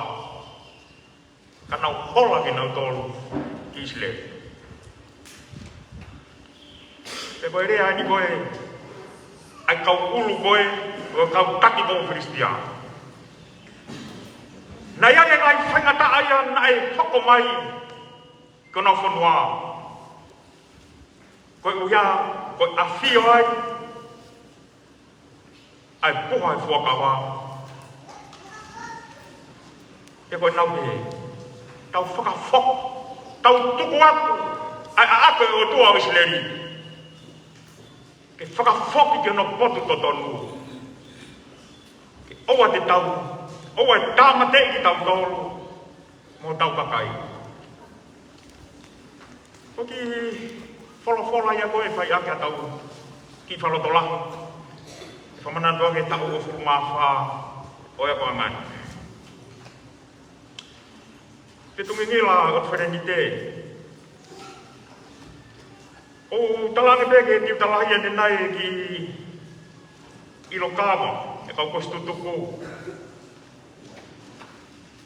Ka nau hola ki nau tolu ki Isileli. Te koe rea ni koe ai kau ulu koe o kau taki koe Filistia. Na ia e ngai whaingata aia na e hoko mai ko nau whanua. Koe uia, koe awhio ai ai puha e fuakawa. Te koe nau he tau whakawhok, tau tuku atu, ai a ake o tua o Isileli. Ke whakawhoki ki ono potu totonu. Ke oa te tau, oa e tāmate ki tau tolu, mo tau kakai. Toki whola ia koe whai ake a tau ki whalotolahu. E whamanantua ke tau o whurumawha o ea koe mani. Te tungingila o wherenite. O talange peke tiu talahia ne nai ki Ilokawa, e kau kostutuku.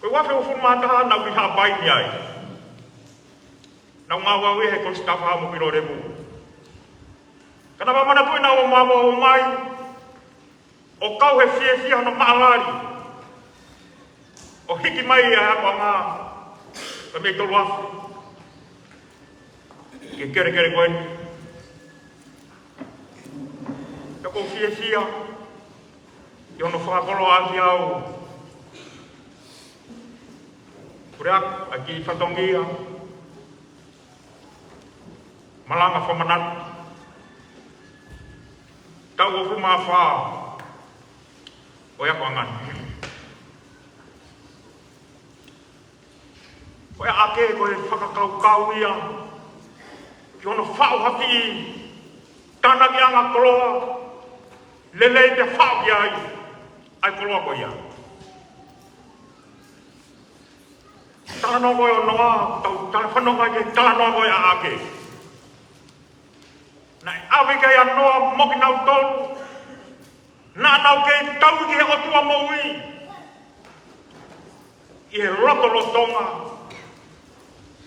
Koe wafe o whurumataha nau ki hapai ni ai. Nau ngā wawe he kostafa mo piro rebu. Kana mamana tui nau o mawa o mai, o kau he fie no maalari. O hiki mai a hapa ngā. Kami tolu afu. Ke kere koe. Ka kou fia. I ono whakakolo ahi au. Kureak, a ki whatongia. Malanga whamanat. Tau o whuma wha. O ia ko angan. Koe ake koe whakakau ia. Ki ono whao haki i. Tana ki anga koloa. Lelei te whao ki ai. Ai koloa koe ia. Tala no koe o noa. Tala whanonga ke tala no koe a ake. Nai awe kei a noa moki nau tonu. Nā nau kei tau ki he otua moui. I he roto lotonga.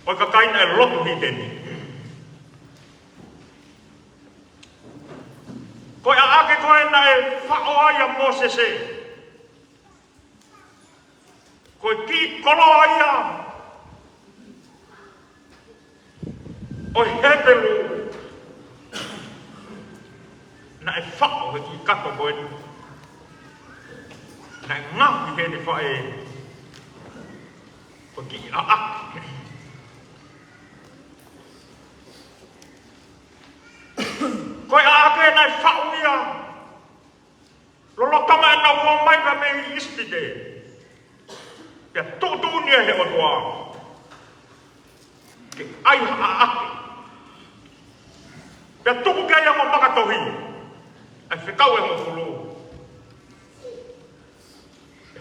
Oi ka kaina e roto hiteni. Koe a ake koe na e whao ai a Mosese. Koe ki kolo ai a. Oi hepelu. Na e whao he ki kato koe ni. Na e ngahi he ni whae. Koe ki a ake. Koe a ake na e whao ia. Lolo tama e na ua mai ka me i ispide. Pia tōtō nia he o toa. Ke ai a ake. Pia tuku kei a mo makatohi. Ai whekau e mo fulu.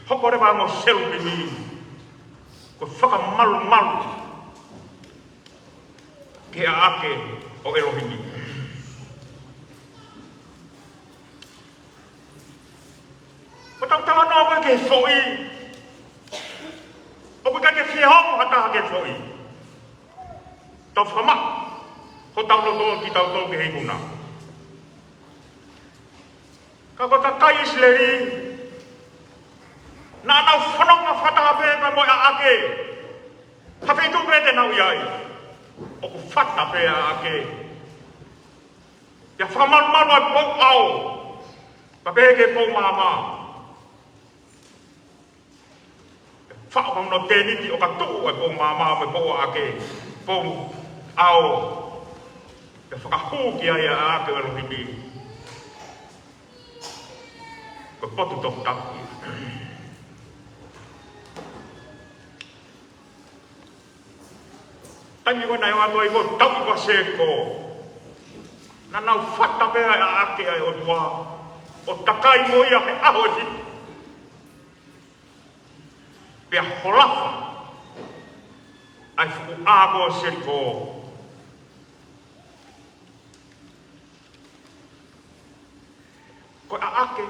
Hoko rewa mo selu pini. Ko whaka malu malu. Ke a ake o Elohimi. Ko tau tawa no koe ke foi. O koe ke whiehongo hata ke foi. Tau whama. Ko tau no tō ki tau tō ke hei kuna. Ka koe ka kai isleri. Nā nau whanonga whatahape ka moe a ake. Hawhi tu pe te nau iai. O ku whatape a ake. Ia whamalu ai pou au. Ka pehe ke pou māma. Whao no tēniti o ka tuu ai pou māma me pou a ake. Pou au. Ia whakahūki ai a ake Elohimi. Ko potu toku taku. Tangi ko nai watu ai ko tau ko seko. Na nau whata pēa a ake ai o tua. O takai mo ia he aho si. Pea holafa. Ai fuku āko seko. Ko a ake.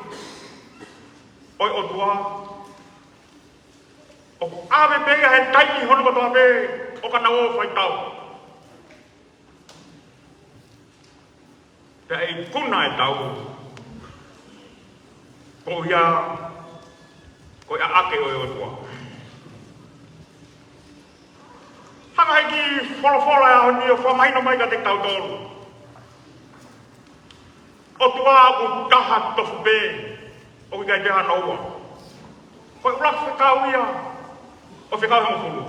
Oi o tua. O ave pēa he taiki hono ko toa pēa. O ka na o whai tau. Pea i kuna e tau. Ko ia. Ko ia ake o e o tua. Hanga heki wholofola e aho ni o whamaino mai ka te tau tolu. O tua aku taha tofu pē. O ki kai teha noua. Ko i ulak whekau ia. O whekau hong fulu.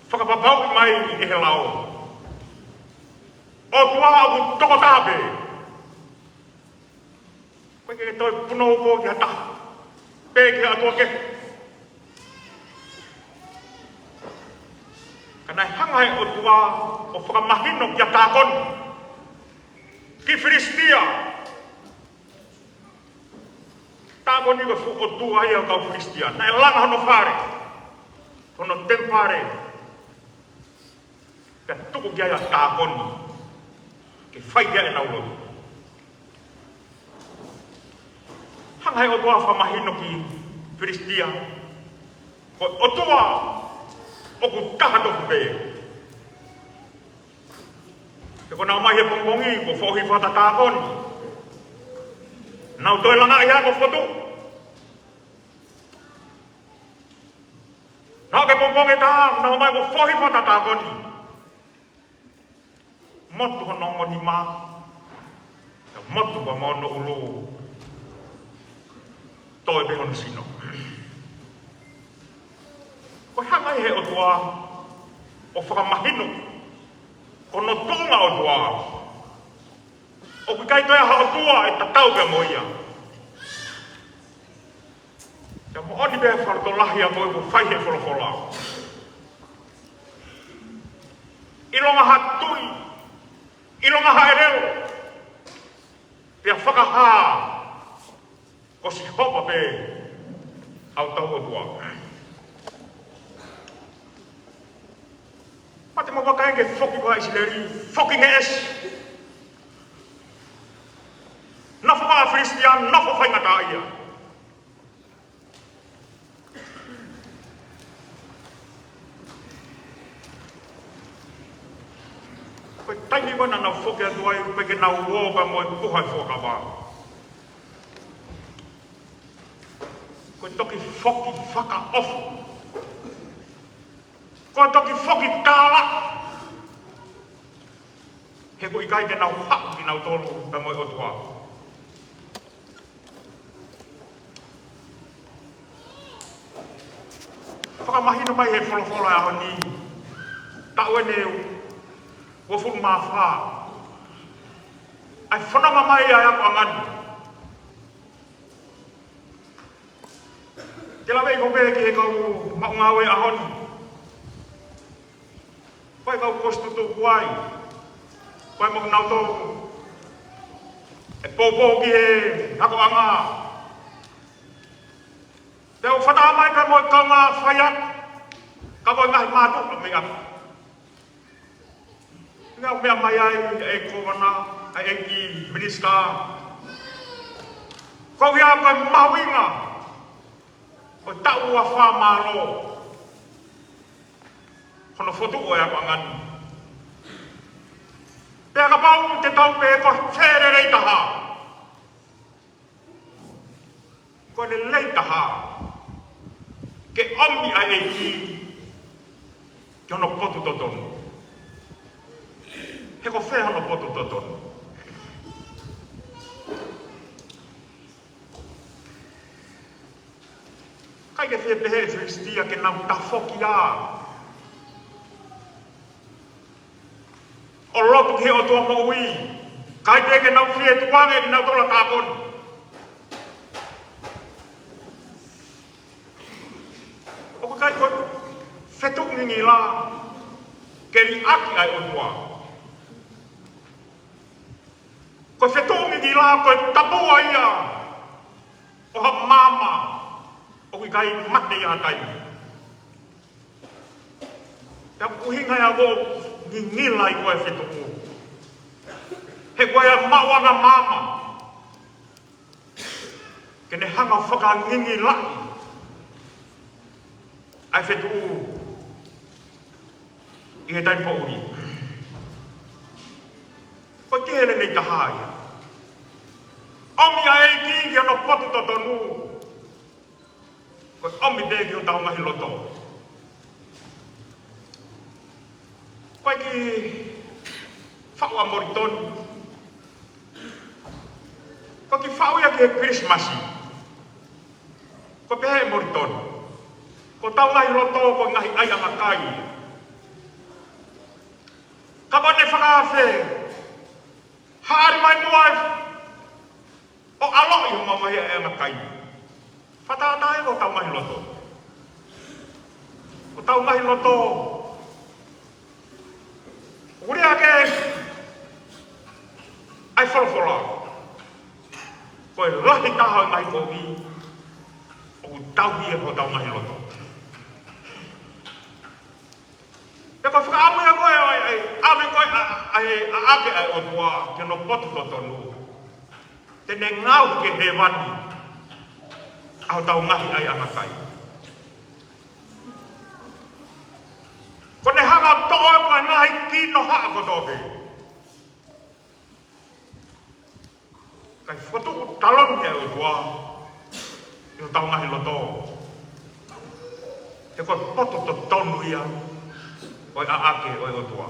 Whakapapau mai i he lau. O tua aku toko tāpe. Koe ke toi puno ko ki hata. Pē ki atua ke. Kanai hangai o tua o whakamahino ki a tākon. Ki Filistia. Tākon ni ko o tua ia kau Filistia. Nai langa hono whare. Hono tempare. Ka tuku kia ia tākoni. Ke whai kia e nauro. Hangai o tua whamahino ki Filistia. Ko o tua o ku taha toku pē. Ke ko nau mai he pongpongi ko whohi whata tākoni. Nau toi langa ia ko whotu. Nau ke pongpongi tā, nau mai ko whohi whata tākoni. Motu hono ngoni mā. Motu pa mono ulu. Toi pe hono sino. Ko hangai he o tua. O whakamahino. Kono tonga o tua. O ki kai toia ha o tua e tatau pe moia. Ja mo oni be whakato lahi a koe ko whai he wholofola. Ilonga ha tui, ilonga ha ereo, pia whakaha, ko si hopa pe, au tau o tua. Mate mo wakaenge whoki ko haisileri, whoki nge esi. Nafo maa Christian, nafo whaingata ia. Koe taimi wana na whoki atu ai, peke na uoga mo e puhai whokawa. Koe toki whoki whaka ofu. Koe toki whoki tāla. He ko ikai te nau haku ki nau tolu pe mo e otua. Whakamahina mai he wholawhola aho ni. Tau e neu. Wafuru maa wha. Ai whananga mai ai ako angani. Te lawe i kope ki he kau maungawe ahoni. Pai kau kostu tu kuai. Pai mo nau tō. E pōpō ki he ako anga. Te o whanaa mai ka mo i kaunga whaiak. Ka mo i ngahi mātuk na me aku. Ngā mea mai ai e kōwana, e ki minister. Kau ia koe mawinga. O tau a wha mālo. Hono whotu o e ako angani. Pea ka pau te tau pe ko where reitaha. Ko ne leitaha. Ke omi ai e ki. Ki hono potu totonu. He ko whea hono potu totonu. Kai ke whea pehe Christia ke nau tawhoki a. O lotu ke o tua maui. Kai te ke nau whea tuange ki nau tola tāpon. O ko kai koe whetuk ngingi la. Ke ri aki ai o tua. Ko whetongi ki la koe tapua ia. O ha mama. O kui kai mate ia tai. Te kuhinga ia ko ngingila i koe whetongu. He koe a mawanga mama. Ke ne hanga whaka ngingila. Ai whetongu. I he tai po uri. Ko te hele nei tahai. Omi a e ki ki ano potu totonu. Ko omi te ki o tau ngahi loto. Ko ki whau a moritonu. Ko ki whau ia ki e Christmasi. Ko pehe e moritonu. Ko tau ngahi loto ko ngahi ai amakai. Ka bone whakawhe. Haari mai muai. O alo i ho mamai e amakai. Whataatai ko tau ngahi loto. Ko tau ngahi loto. Uri ake. Ai wholawhola. Ko e rahi taha ngahi kogi. O tau hi e ko tau ngahi loto. E ko whakaamu ia koe ai ame koe ai ake ai o tua ke no potu totonu. Tene ngau ke he wani. Au tau ngahi ai amakai. Ko ne hanga toa koe ngahi ki no haa ko tobe. Kai whatu u talon ke o tua. Ke tau ngahi loto. Te koe potu totonu ia. Oi a ake, oi o tua.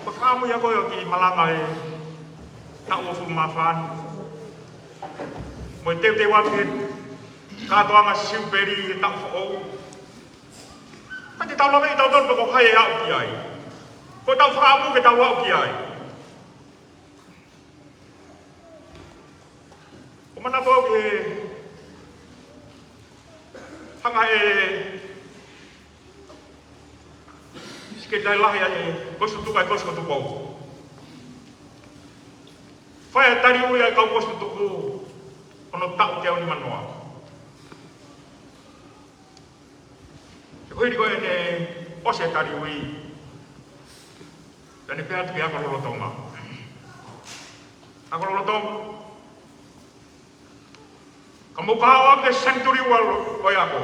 Ko whaamu ia koe o ki malanga e ta uofu mawhani. Mo e teu te wake kātoanga siuperi e tau whaou. Ka te tau lawe i tau tono ko hai e au ki ai. Ko tau whaamu ke tau au ki ai. Mana to ke hanga sekedar lah ya kostu tu kai kostu tu bau. Fai tari u ya kau kostu tu ono tak ke oni manoa. Koi di koi ne ose tari u dan pe atu ya ko lo tonga. Ako lo tong kamu bawa ke senturi wal koi ako.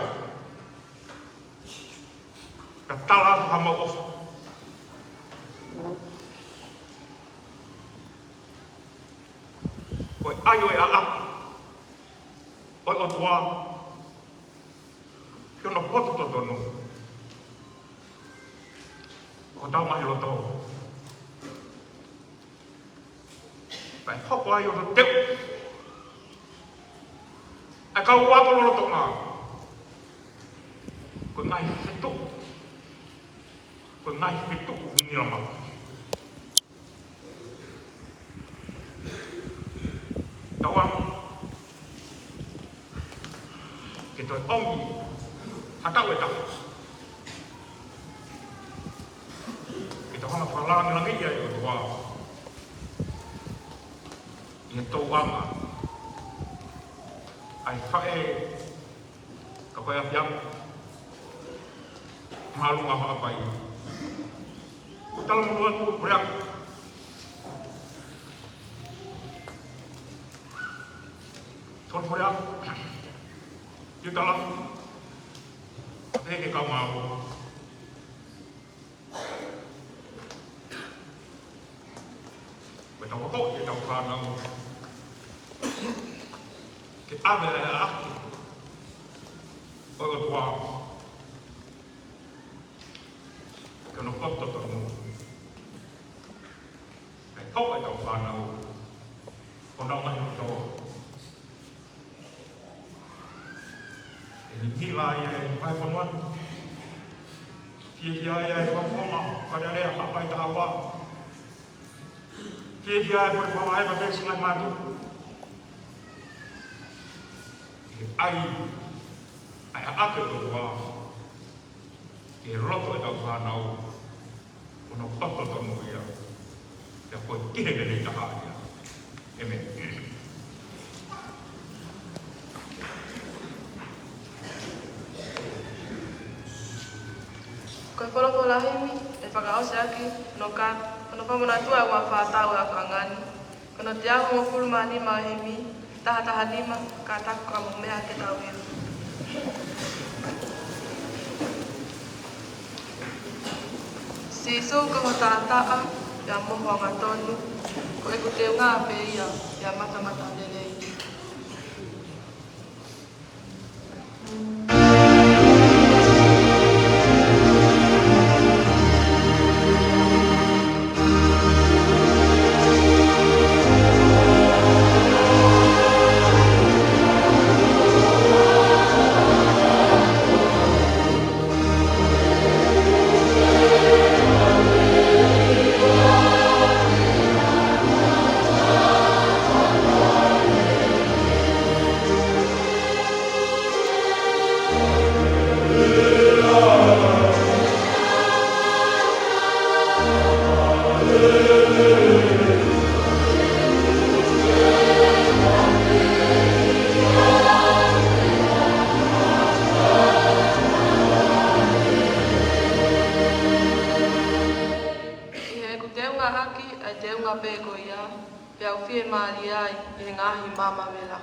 Katala hama of. Koi ayo ya ak. Koi otua. Kio no potu to tono. Ko tau mai lo to. Pai hoko ayo to teu. Kau wa ko lo to ma. Ko nai fitu. Ko nai fitu ni lama. Tawang kita ongi hata weta kita hama falang langi ya yo wa itu wama ai fae kapaya piam malu apa ini kalau menurut berak Tuan berak di dalam ini kau mau betul kok di dalam kanang kita ada orang tua kena foto temu kau di dalam kanang orang lain itu Gila ya, hai kawan. Dia ya, kawan. Pada dia apa itu awak. Dia berbawa hai pada sungai madu. Ai aku berdoa. Dia roto itu kanau. Ono foto temu ya. Ya kau tidak ada cahaya. Amen. Ko polo himi e whakaose aki no ka no whamanatua wa whātau a kangani. Kono te aho mo fulmani ma himi taha lima ka taku ka mo mea ke tau hiru. Sisu ko ho tātaa ya moho ngā tonu ko e ku te ngā pe ia ya mata lelei. Mama Vela.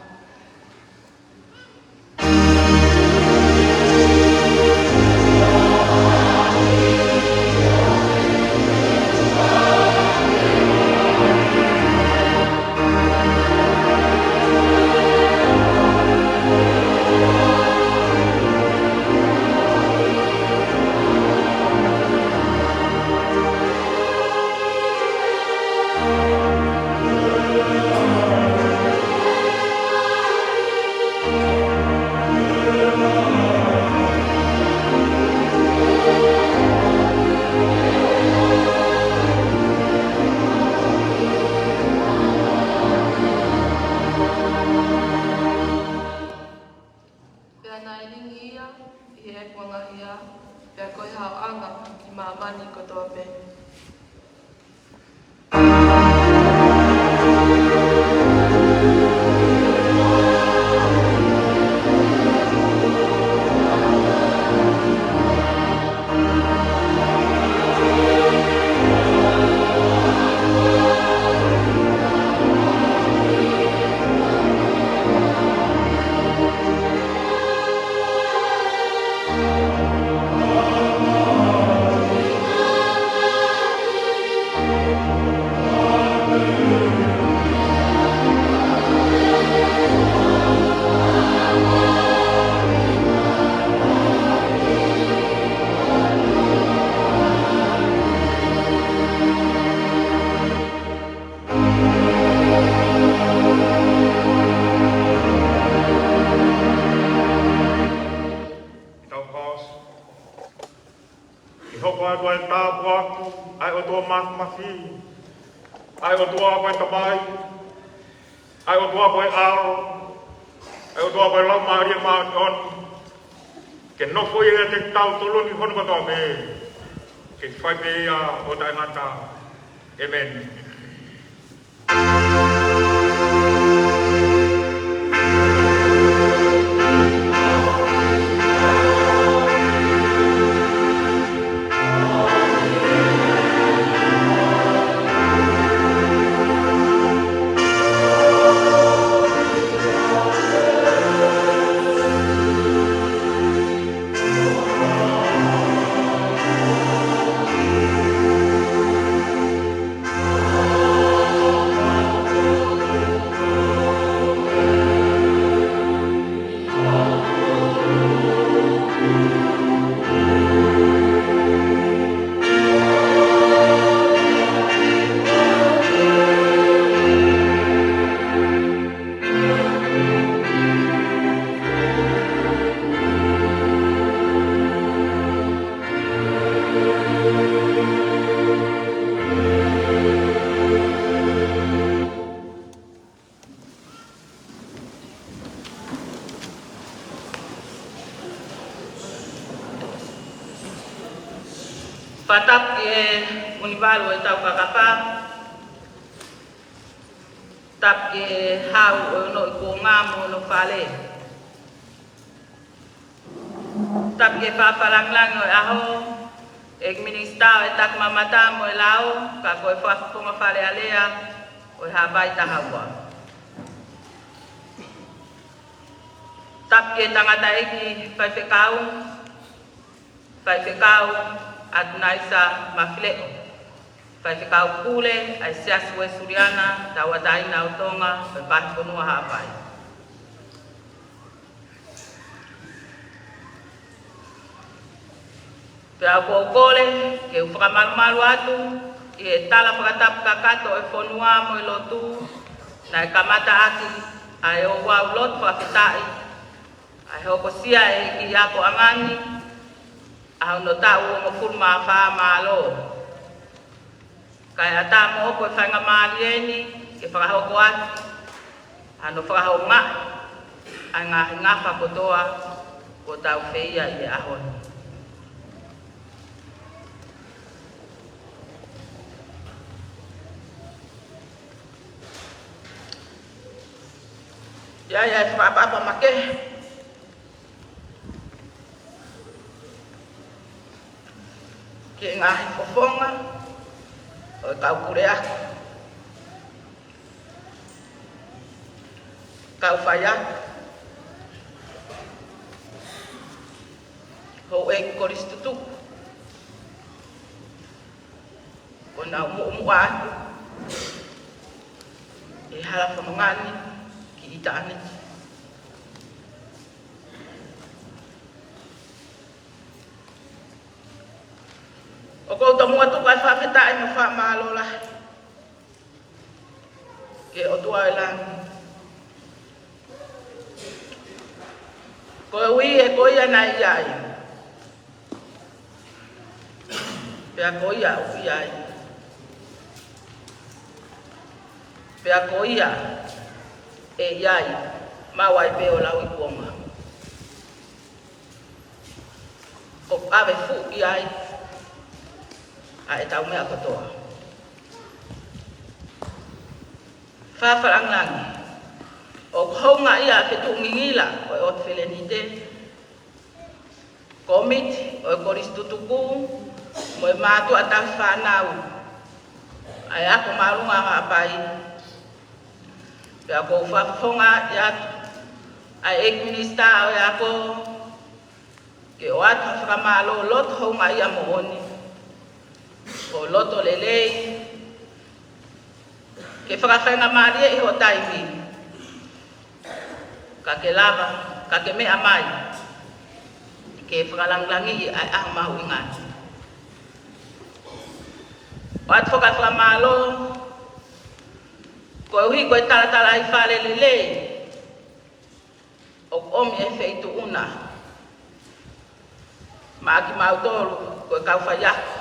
hauanga ki maamani kotoa pe. Ai o tua vai tabai, ai o tua vai aro, ai o tua vai lau maria maon, ke no foi e te tau tolu ni hono kotoa me, ke fai me ia o tai ngata, amen. Patap ke univalu e tau kakapa. Tap ke hau o no i kōngamo no whale. Tap ke whapalanglang o aho. E ministau e tak mamata mo e lau. Ka koe whafunga whale alea. O e hapai tahawa. Tap ke tangata eki whaiwhekau. Whaiwhekau. At naisa mafileo. Whaiwhekau kule, ai siasu e suriana, tawadai na utonga, whaipahi konua hapai. Pea kōkole, ke whakamalumalu atu, i e tala whakatapu kakato e whonua mo i lotu, na e kamata aki, ai o wau lotu whakawhitai, ai hokosia e ki ako angani, au no ta u mo furma fa malo kai ata mo ko fa nga malieni ke fa ho ko at ano fa ho ma nga fa ko toa ko ta u fe ia ia ahon ya fa apa make ke ngahi pofonga o kau kurea kau faya ho e koristutu kona umuwa e hala famangani ki itane o ko to mo to ka fa feta ai fa malo la ke o to ai la ko wi e ko ya na ia pe ko ia o ia pe ko ia e ia ma wai pe o la wi ko ma o ave fu ia a e tau mea katoa. Whawharangangi, o kaunga ia ke tu ngingila o e ot whelenite, komit o e koristutuku, mo e mātu a tau whanau, ai ako marunga ngā pai, pia ko whawhonga i atu, ai ekunista o e ako, ke o atu whakamalo loto haunga ia mooni, o loto lelei, ke whakawhainga maria i ho taimi, ka ke lava, ka ke mea mai, ke whakalanglangi i ai ahu mahu ingani. O atu whakawhamalo, ko hui koe talatala i whare lelei, o omi e wheitu una, ma aki mau tolu, koe kau whaiaku,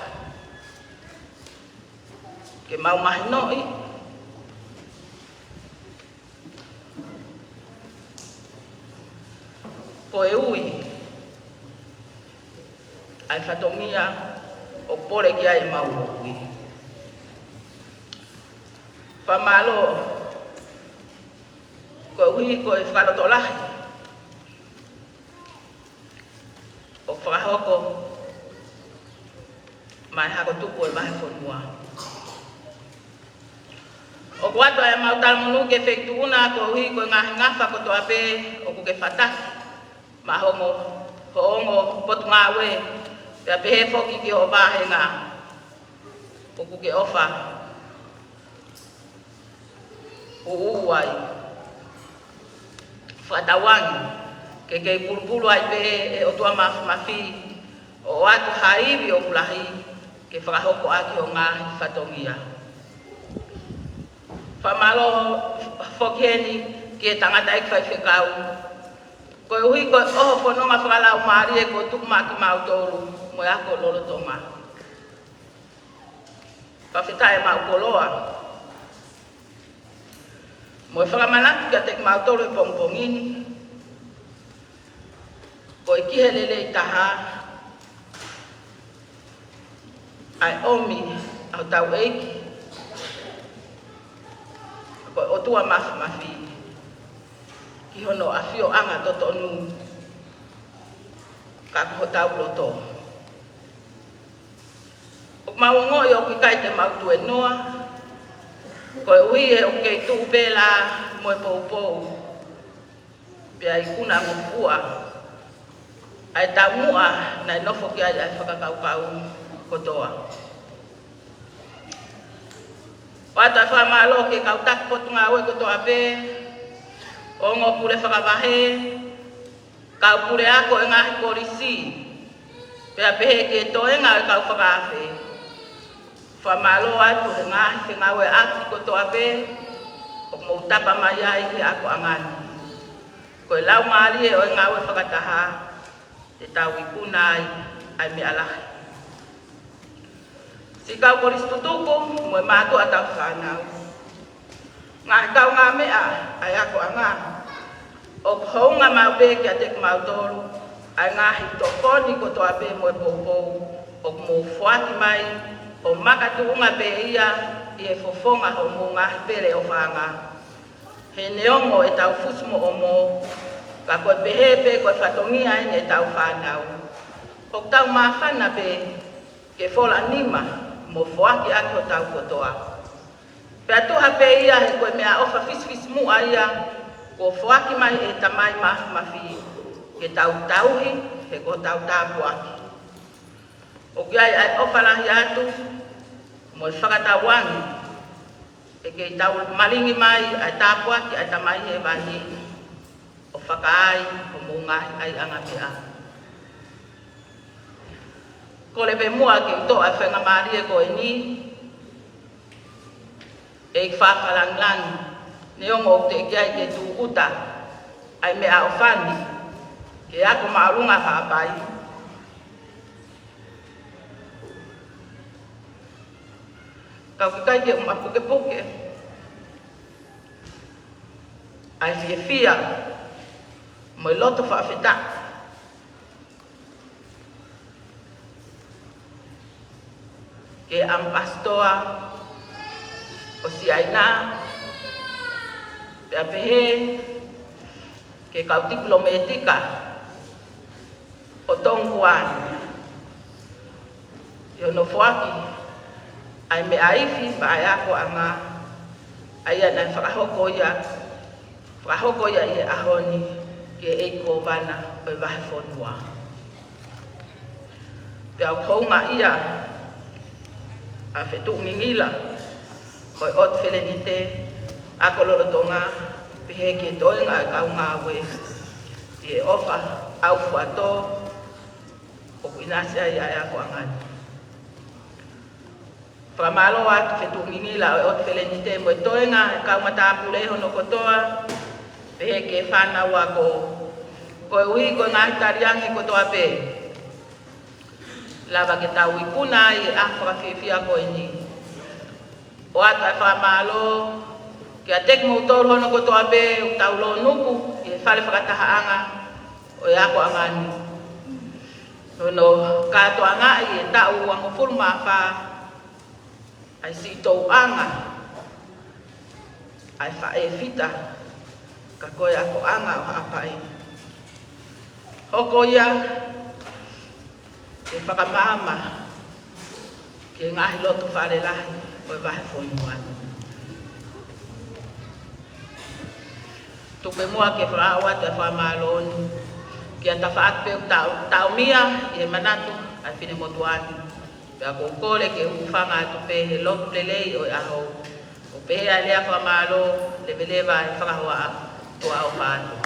ke mau mahi noi, ko e ui, ai whatongia o pore ki ai mau ui. Whamalo, ko e ui ko e whakarotolahi, o whakahoko, mai hako tupu e mahe whanua. O kuato e mau talmunu ke whektuuna ko ui ko e ngahi ngafa ko toa pe o ku ke whataki. Mahongo, hoongo, potu ngā we, pia pehe whoki ki ho bahe ngā, o kuke ofa, o uai, whatawangi, ke kei pulupulu ai pehe e o tua mafi, o atu haiwi o kulahi, ke whakahoko aki o ngā whatongia. Whamalo whokiheni ki e tangata ik whai whekau, ko hui ko o fono nga whakalau maari e ko tukuma ki mau tolu mo e ako lolo tonga. Kawhita e mau koloa. Mo e whakamanaki ka tek mau tolu e pongpongini. Ko e kihelele i taha. Ai omi au tau eiki. Ko o tua mafi. Ki hono a whio anga toto nu ka kuho tau loto. O maungo i o ki kai te mautu e noa, ko e ui e o kei tu pēla mo e pou. Pia i kuna ngopua, ai tau mua na i nofo ki ai whakakaukau kotoa. Wata whamalo ke kautaki potu ngā ue kotoa pē, o ngō pule whakawahe, kau pule ako e ngahi korisi, pia pehe ke toenga e kau whakawhe. Whamalo atu e ngahi whengawe aki kotoa pe, o moutapa mai ai he ako angani. Ko e lau maari e o e ngawe whakataha, te tau i kunai ai me alahi. Si kau korisi tutuku, mo e mātu a tau whanau. Ngā kau ngā mea, ai ako anga. O hounga mau pe kia te mau toru, ai ngā hitokoni ko toa pe mo e poupou, o mo fuaki mai, o makatuunga pe ia, i e fofonga ho mo ngā pere o whanga. He neongo e tau fusmo o mo, ka koe pehepe koe whatongia e tau whanau. O tau mawhana pe, ke fola nima, mo fuaki aki o tau kotoa. Pea tuha pe ia he koe mea ofa fisfis mua ia, ko fuaki mai e tamai mafi, ke tau tauhi, he ko tau tāpu aki. O kiai ai ofa lahi atu, mo i whakatawangi, e ke tau maringi mai ai tāpu aki, ai tamai he wahi, o whakaai, o mungahi ai anga pea. Ko lepe mua ke toa whenga maari e koe ni, e i whakalanglani, neongo te kiai ke tu uta, ai mea o whani, ke ako maarunga whaapai. Kau ki kai ke umapuke puke, ai fia, mo i loto whaafeta. ke ang pastoa o si aina pe apehe ke kau diplomatika o tongkuan yo no fuaki ai me aifi pa ako anga aya na whakahoko ia i ahoni ke eiko wana o wahe whonua. Pea ukonga ia a whetu ngingila o ot whelenite ako lorotonga pihe ke toenga kau ngawe i ofa au fuato o kuinasi ai ako angani. Whamalo atu whetu ngingila o ot whelenite mo toenga kau matapuleho no kotoa pehe ke whanau ako koe ui koe ngahi tariangi kotoa pe lava ke tau ikuna i a whakawhiwhia koe ni o ata e whamalo ke a tek mautoru hono kotoa pe o tau lo nuku i whale whakatahaanga o e ako angani hono katoa ngai e tau wango fulma wha ai si tau anga ai wha e fita ka koe ako anga o hapai. Hoko ia ke whakamama ke ngahi lotu whare lahi o e wahe whoinuan. Tupe mua ke whaawat e whamaloni ke anta whaatpeu tau mia i e manatu ai whine motuani. Pea kōkore ke uwhanga tupe he lotu lelei o e aho. O pehe a lea whamalo lewelewa e whakahoa tua o whātu.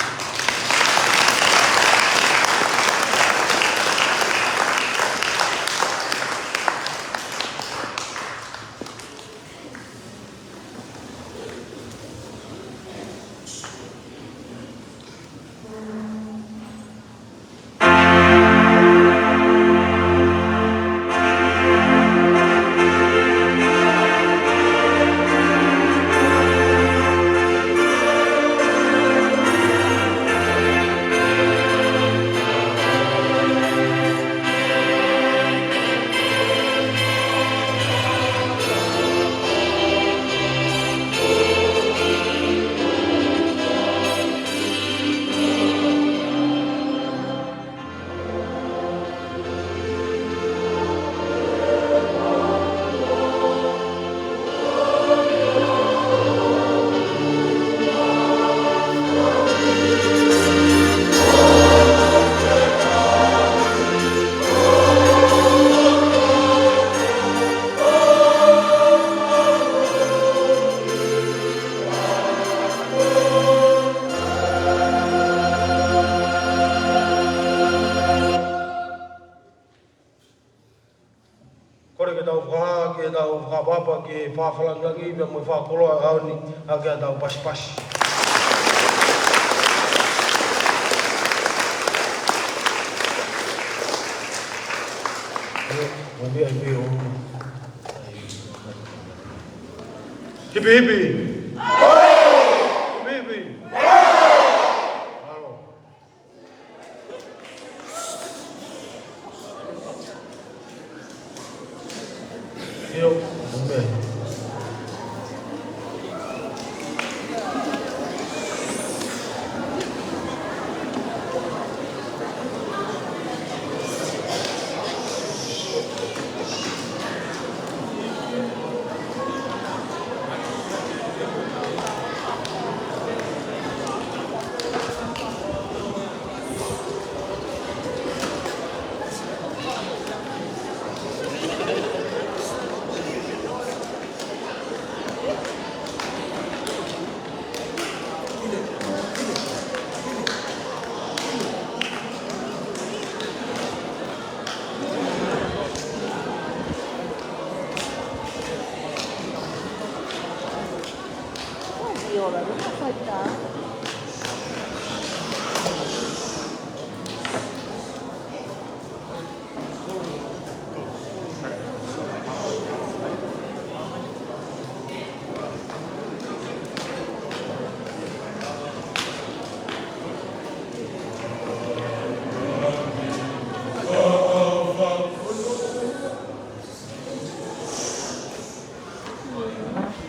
Papa ke whawhalangangi me mo whakoloa aoni a kia tau pasi. Mo mea i peo. Hipi hipi. Hipi hipi. Yo, hombre.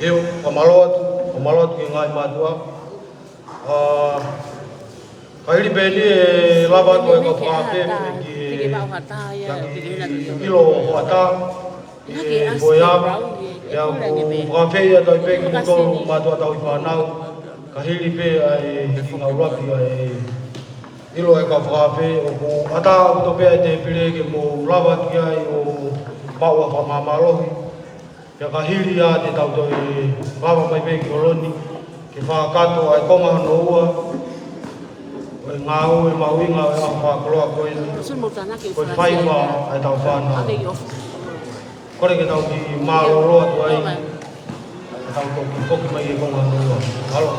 Eu, pamalo atu ki ngai matua. Kairi beni e lava atu e ka whaape ki ilo hoata. E boiama. E au whaape ia tau peki kutoro matua tau i whanau. Ka hiri pe ai hiki ngau rapi ai ilo e ka whaape. O ko ata uto pe ai te pire ke mo lava atu ia i o paua whamamalohi. Kia ka hiri a te tau toi lava mai pe ki oloni. Ke whakato ai konga no ua. Koe ngā ue mauinga e aho whakoloa koe ni. Koe whaiwa ai tau whanau. Kore ke tau ki māroroa tu ai. E tau tau ki poki mai e konga no ua. Alo.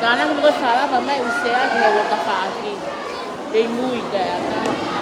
Karena kita salah, mama usia dia waktu kaki, dia mui dah.